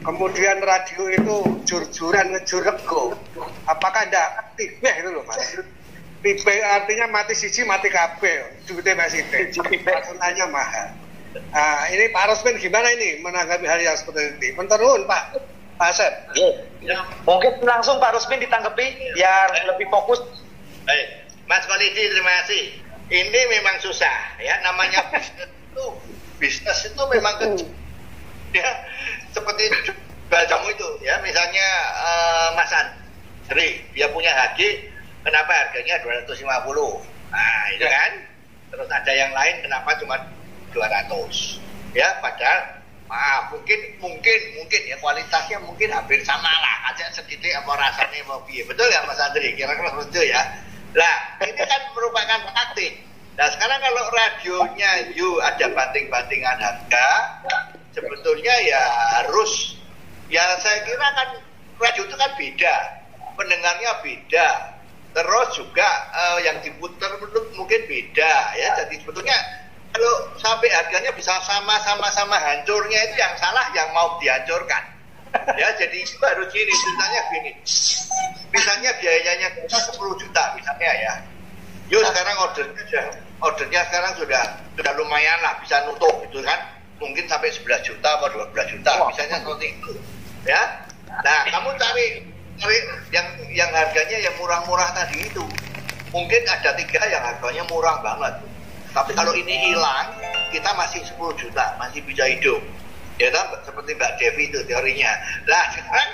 kemudian radio itu jur-juran ngejur rego, apakah tidak tibeh itu loh Mas? Tibeh artinya mati siji mati kabeh, duitnya masih tanya mahal. Nah, ini Pak Rosmin gimana ini menanggapi hal yang seperti ini? Menurun Pak Asep. Ya. Mungkin langsung Pak Rosmin ditanggapi biar lebih fokus. Baik, Mas Kholidi terima kasih. Ini memang susah ya, namanya bisnis itu memang kecil. Ya, seperti jual jamu itu ya, misalnya Mas Andri dia punya HG, kenapa harganya 250? Nah itu kan, terus ada yang lain kenapa cuma 200 ya, padahal maaf mungkin ya kualitasnya mungkin hampir sama lah, aja sedikit apa rasanya mau biaya, betul ya Mas Andri, kira-kira betul ya. Lah ini kan merupakan praktik. Nah sekarang kalau radionya ada banting-bantingan harga, sebetulnya ya harus, ya saya kira kan radio itu kan beda, pendengarnya beda, terus juga yang diputar mungkin beda ya. Jadi sebetulnya kalau sampai harganya bisa sama-sama hancurnya, itu yang salah yang mau dihancurkan ya. Jadi itu harus gini, ceritanya gini, misalnya biayanya 10 juta misalnya ya, yuk sekarang ordernya sekarang sudah lumayan lah, bisa nutup gitu kan, mungkin sampai 11 juta atau 12 juta misalnya seperti itu ya. Nah kamu cari yang harganya yang murah-murah tadi itu, mungkin ada 3 yang harganya murah banget, tapi kalau ini hilang kita masih 10 juta masih bisa hidup ya kan, seperti Mbak Devi itu teorinya. Lah sekarang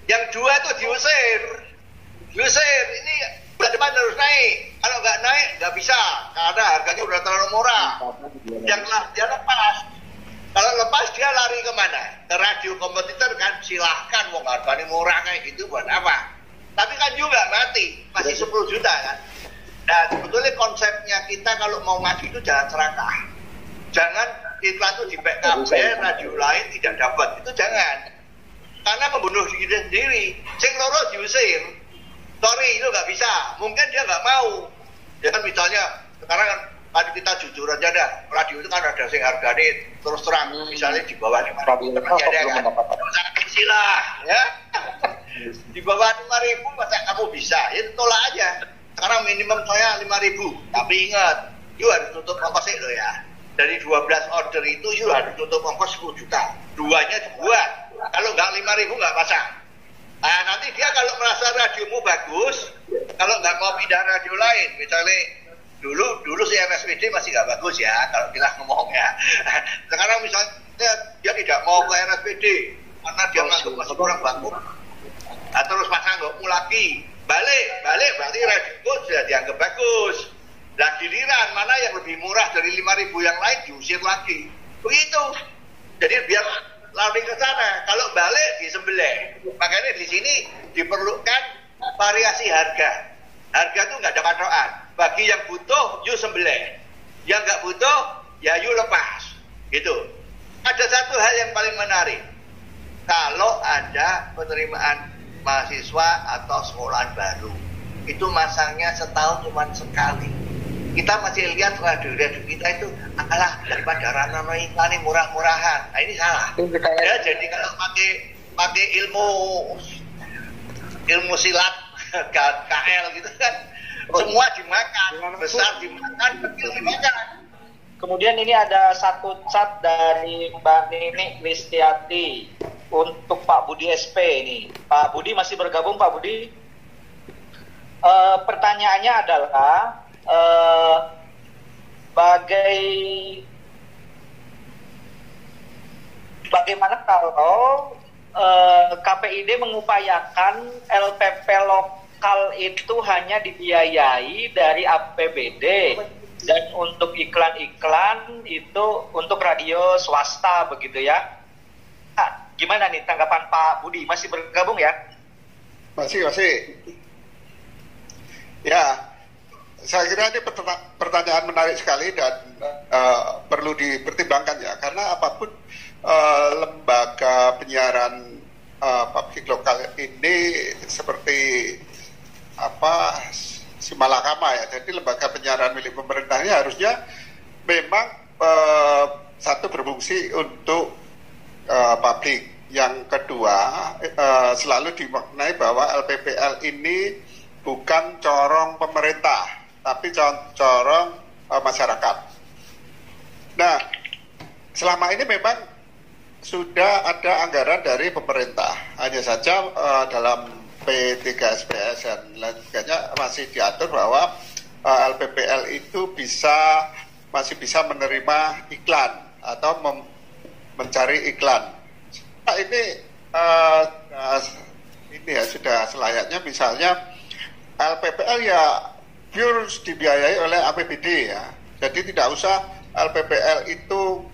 yang 2 itu diusir, ini bulan depan harus naik, kalau nggak naik nggak bisa karena harganya udah terlalu murah. Dia lepas, kalau lepas dia lari kemana? Ke radio kompetitor kan, silahkan, mau harganya murah kayak gitu buat apa? Tapi kan juga mati, masih 10 juta kan. Nah sebetulnya konsepnya kita kalau mau maju itu jangan serakah, jangan iklan itu di backup radio lain tidak dapat, itu jangan, karena membunuh diri sendiri. Sing loro diusir, sorry itu nggak bisa, mungkin dia nggak mau ya kan. Misalnya sekarang kan kita jujur aja dah, radio itu kan ada sing harganya terus terang misalnya di bawah 5.000 ada kan, sangat silah ya. Di bawah 5.000 masa kamu bisa, ya tolak aja. Sekarang minimum saya 5.000, tapi ingat you harus tutup ongkos itu ya. Dari 12 order itu you harus tutup ongkos 10 juta, 2-nya dibuat, kalau nggak 5.000 nggak pasang. Nah nanti dia kalau merasa radiomu bagus, kalau nggak mau pindah radio lain, misalnya dulu si RSPD masih nggak bagus ya kalau kita ngomongnya. Sekarang misalnya dia tidak mau ke RSPD karena dia nganggap masih kurang bagus, nah, terus pasang nggak lagi, balik berarti radio sudah dianggap bagus. Nah giliran mana yang lebih murah dari 5.000 yang lain diusir lagi, begitu. Jadi biar lari ke sana, kalau balik disembelih. Makanya di sini diperlukan variasi harga. Harga itu nggak ada patokan. Bagi yang butuh, you sembelih. Yang nggak butuh, ya you lepas. Gitu. Ada satu hal yang paling menarik. Kalau ada penerimaan mahasiswa atau sekolahan baru, itu masangnya setahun cuma sekali. Kita masih lihat radio-radio kita itu alah daripada rana iklan murah-murahan. Nah ini salah ya. Jadi kalau pakai ilmu silat KL gitu kan, semua dimakan, besar dimakan, kecil dimakan. Kemudian ini ada satu chat dari Mbak Nini Listiati untuk Pak Budi SP ini. Pak Budi masih bergabung Pak Budi? Pertanyaannya adalah Bagaimana kalau KPID mengupayakan LPP lokal itu hanya dibiayai dari APBD dan untuk iklan-iklan itu untuk radio swasta begitu ya? Gimana nih tanggapan Pak Budi? Masih bergabung ya? Masih. Ya, saya kira ini pertanyaan menarik sekali dan perlu dipertimbangkan ya, karena apapun lembaga penyiaran publik lokal ini seperti Simalakama ya, jadi lembaga penyiaran milik pemerintahnya harusnya memang satu berfungsi untuk publik. Yang kedua selalu dimaknai bahwa LPPL ini bukan corong pemerintah, tapi corong masyarakat. Nah, selama ini memang sudah ada anggaran dari pemerintah, hanya saja dalam P3SPS dan lain sebagainya masih diatur bahwa LPPL itu masih bisa menerima iklan atau mencari iklan. Nah, ini ya sudah selayaknya misalnya LPPL ya pure dibiayai oleh APBD ya. Jadi tidak usah LPPL itu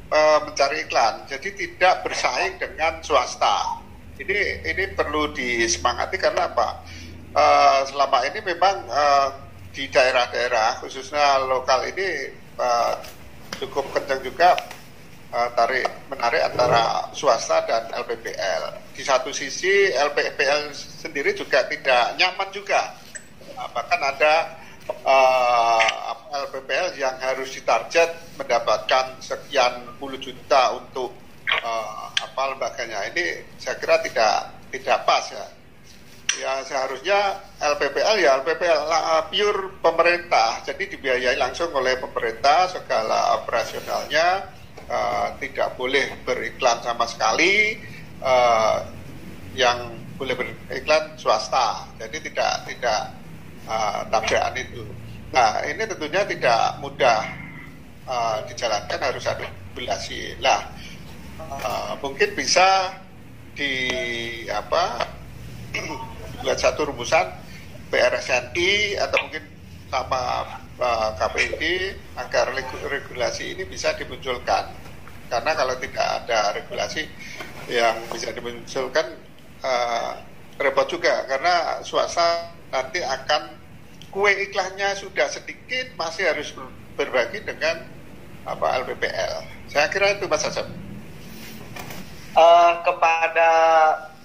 mencari iklan. Jadi tidak bersaing dengan swasta. Ini perlu disemangati karena apa? Selama ini memang di daerah-daerah khususnya lokal ini cukup kencang juga menarik antara swasta dan LPPL. Di satu sisi LPPL sendiri juga tidak nyaman juga. Bahkan ada LPPL yang harus ditarget mendapatkan sekian puluh juta untuk lembaganya. Ini saya kira tidak pas ya. Ya seharusnya LPPL pure pemerintah, jadi dibiayai langsung oleh pemerintah, segala operasionalnya tidak boleh beriklan sama sekali, yang boleh beriklan swasta, jadi tidak tabrakan itu. Nah ini tentunya tidak mudah dijalankan, harus ada regulasi. Nah mungkin bisa buat satu rumusan PRSNI atau mungkin sama KPID agar regulasi ini bisa dimunculkan. Karena kalau tidak ada regulasi yang bisa dimunculkan repot juga, karena swasta nanti akan kue iklannya sudah sedikit masih harus berbagi dengan LPPL. Saya kira itu Mas Asep. Kepada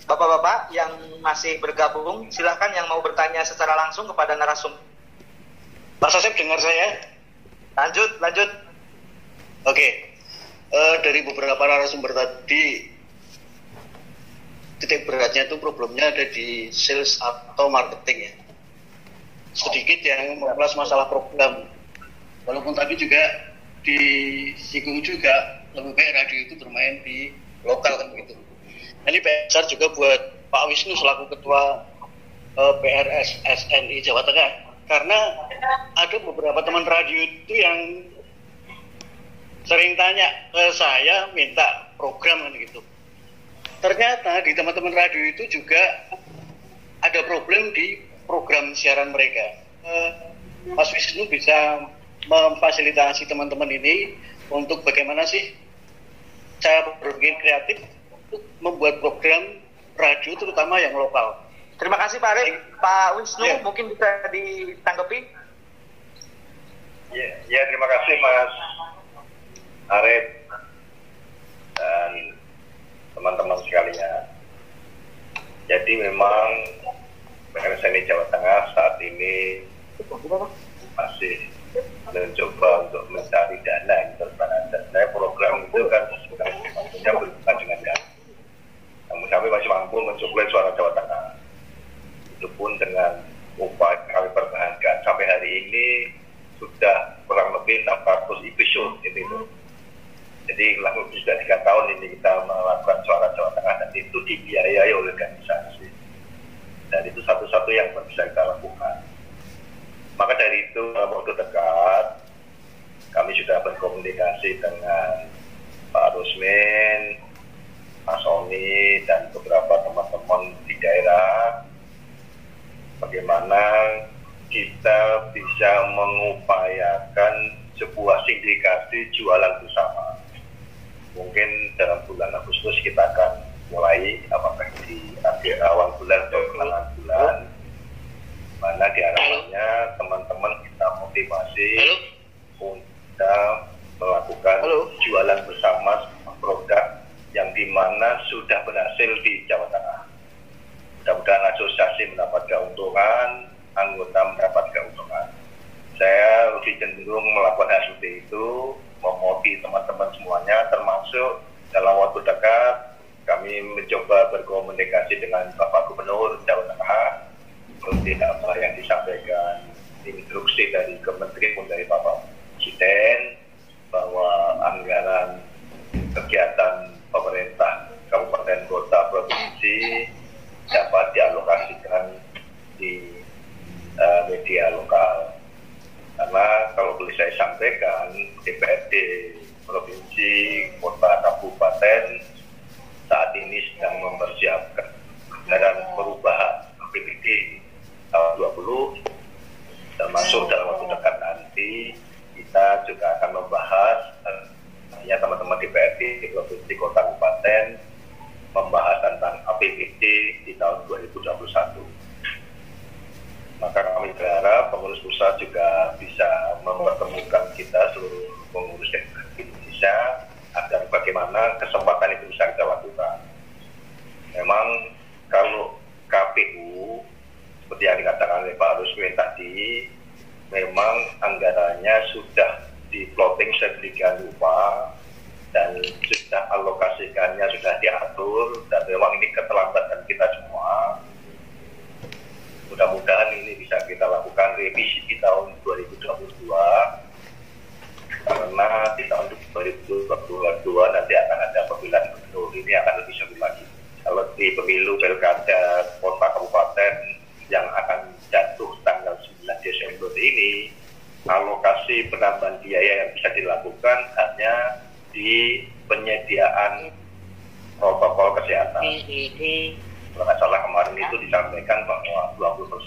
bapak-bapak yang masih bergabung, silahkan yang mau bertanya secara langsung kepada narasumber. Mas Asep dengar saya? Lanjut. Oke. Dari beberapa narasumber tadi, titik beratnya itu problemnya ada di sales atau marketing ya. Sedikit yang membahas masalah program. Walaupun tadi juga disinggung juga lebih baik radio itu bermain di lokal kan begitu. Ini besar juga buat Pak Wisnu selaku ketua PRSSNI Jawa Tengah, karena ada beberapa teman radio itu yang sering tanya ke saya minta program kan gitu. Ternyata di teman-teman radio itu juga ada problem di program siaran mereka. Mas Wisnu bisa memfasilitasi teman-teman ini untuk bagaimana sih cara berpikir kreatif untuk membuat program radio terutama yang lokal. Terima kasih Pak Arif. Pak Wisnu mungkin bisa ditanggapi. Ya terima kasih Mas Arif dan teman-teman sekalian. Jadi memang PRSNI Jawa Tengah saat ini masih mencoba untuk mencari dana internal. Program itu kan sebenarnya berhubungan dengan dana. Namun kami masih mampu mencukupi suara Jawa Tengah. Itu pun dengan upaya kami pertahankan sampai hari ini sudah kurang lebih 600 episode ini. Jadi langsung sudah 3 tahun ini kita melakukan suara Jawa Tengah dan itu dibiayai oleh organisasi. Dan itu satu-satu yang bisa kita lakukan. Maka dari itu waktu dekat berkomunikasi dengan Pak Rusmin, Mas Oni, dan beberapa teman-teman di daerah, bagaimana kita bisa mengupayakan sebuah sindikasi jualan bersama. Mungkin dalam bulan Agustus kita akan mulai, apakah di akhir awal bulan atau tengah bulan, mana diharapkannya teman-teman kita motivasi untuk melakukan jualan bersama produk yang dimana sudah berhasil di Jawa Tengah. Mudah-mudahan asosiasi mendapat keuntungan, anggota mendapat keuntungan. Saya lebih cenderung melakukan hal seperti itu, memotivasi teman-teman semuanya, termasuk dalam waktu dekat kami mencoba berkomunikasi dengan Bapak Gubernur Jawa Tengah, seperti apa yang disampaikan instruksi dari Kementerian dari Bapak Presiden, bahwa anggaran kegiatan pemerintah kabupaten kota provinsi dapat dialokasikan di media lokal. Karena kalau boleh saya sampaikan, DPRD provinsi, kota, kabupaten saat ini sedang mempersiapkan anggaran perubahan APBD tahun 20, termasuk dalam waktu dekat nanti kita juga akan membahas, teman-teman DPRD provinsi, kota, kabupaten membahas tentang APBD di tahun 2021. Maka kami berharap pengurus pusat juga bisa mempertemukan kita seluruh pengurus di Indonesia agar bagaimana kesempatan itu bisa kita lakukan. Memang kalau KPU seperti yang dikatakan oleh Pak Rusmin tadi, memang anggarannya sudah di-plotting sedemikian rupa dan sudah alokasikannya sudah diatur, dan memang ini keterlambatan kita semua. Mudah-mudahan ini bisa kita lakukan revisi di tahun 2022, karena di tahun 2022 nanti akan ada pemilihan gubernur, ini akan lebih seru lagi. Kalau di pemilu pilkada kota kabupaten yang akan jatuh tanggal 9 Desember ini, alokasi penambahan biaya yang bisa dilakukan hanya di penyediaan protokol kesehatan. Kalau nggak salah kemarin itu disampaikan bahwa 20%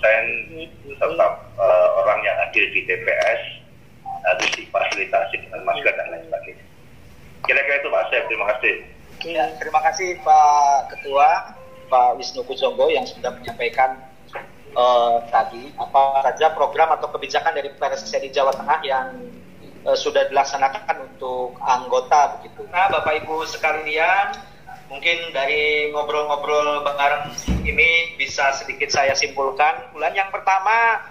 tetap orang yang hadir di TPS harus difasilitasi dengan masker dan lain sebagainya. Kira-kira itu Pak Asep, terima kasih. Ya, terima kasih Pak Ketua, Pak Wisnu Pujonggo yang sudah menyampaikan tadi apa saja program atau kebijakan dari PRSSI Jawa Tengah yang sudah dilaksanakan untuk anggota begitu. Nah, Bapak Ibu sekalian, mungkin dari ngobrol-ngobrol bareng ini bisa sedikit saya simpulkan. Bulan yang pertama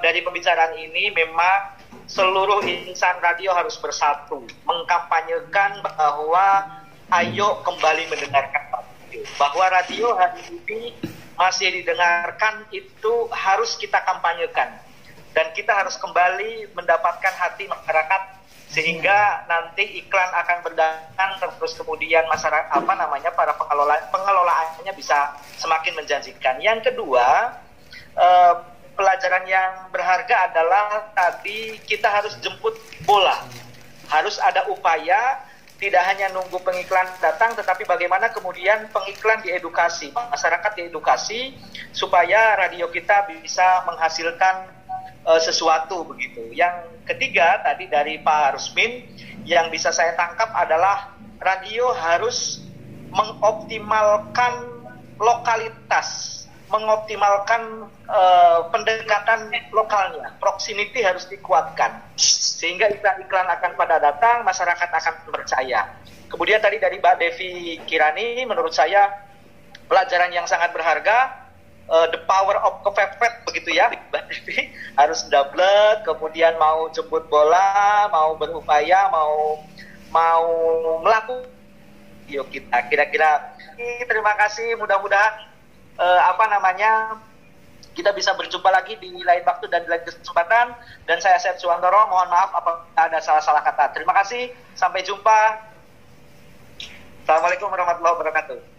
dari pembicaraan ini memang seluruh insan radio harus bersatu, mengkampanyekan bahwa ayo kembali mendengarkan radio. Bahwa radio hari ini masih didengarkan itu harus kita kampanyekan. Dan kita harus kembali mendapatkan hati masyarakat sehingga nanti iklan akan berdatangan, terus kemudian masyarakat para pengelolaannya bisa semakin menjanjikan. Yang kedua, pelajaran yang berharga adalah tadi kita harus jemput bola, harus ada upaya, tidak hanya nunggu pengiklan datang, tetapi bagaimana kemudian pengiklan diedukasi, masyarakat diedukasi supaya radio kita bisa menghasilkan sesuatu begitu. Yang ketiga tadi dari Pak Rusmin yang bisa saya tangkap adalah radio harus mengoptimalkan lokalitas, mengoptimalkan pendekatan lokalnya, proximity harus dikuatkan sehingga iklan-iklan akan pada datang, masyarakat akan percaya. Kemudian tadi dari Mbak Devi Kirani, menurut saya pelajaran yang sangat berharga. The power of kepepet begitu ya, Mbak Devi, harus double, kemudian mau jemput bola, mau berupaya, mau melakukan. Yuk kita kira-kira. Terima kasih, mudah-mudahan kita bisa berjumpa lagi di lain waktu dan di lain kesempatan. Dan saya Asep Suwantoro, mohon maaf apabila ada salah-salah kata. Terima kasih, sampai jumpa. Assalamualaikum warahmatullahi wabarakatuh.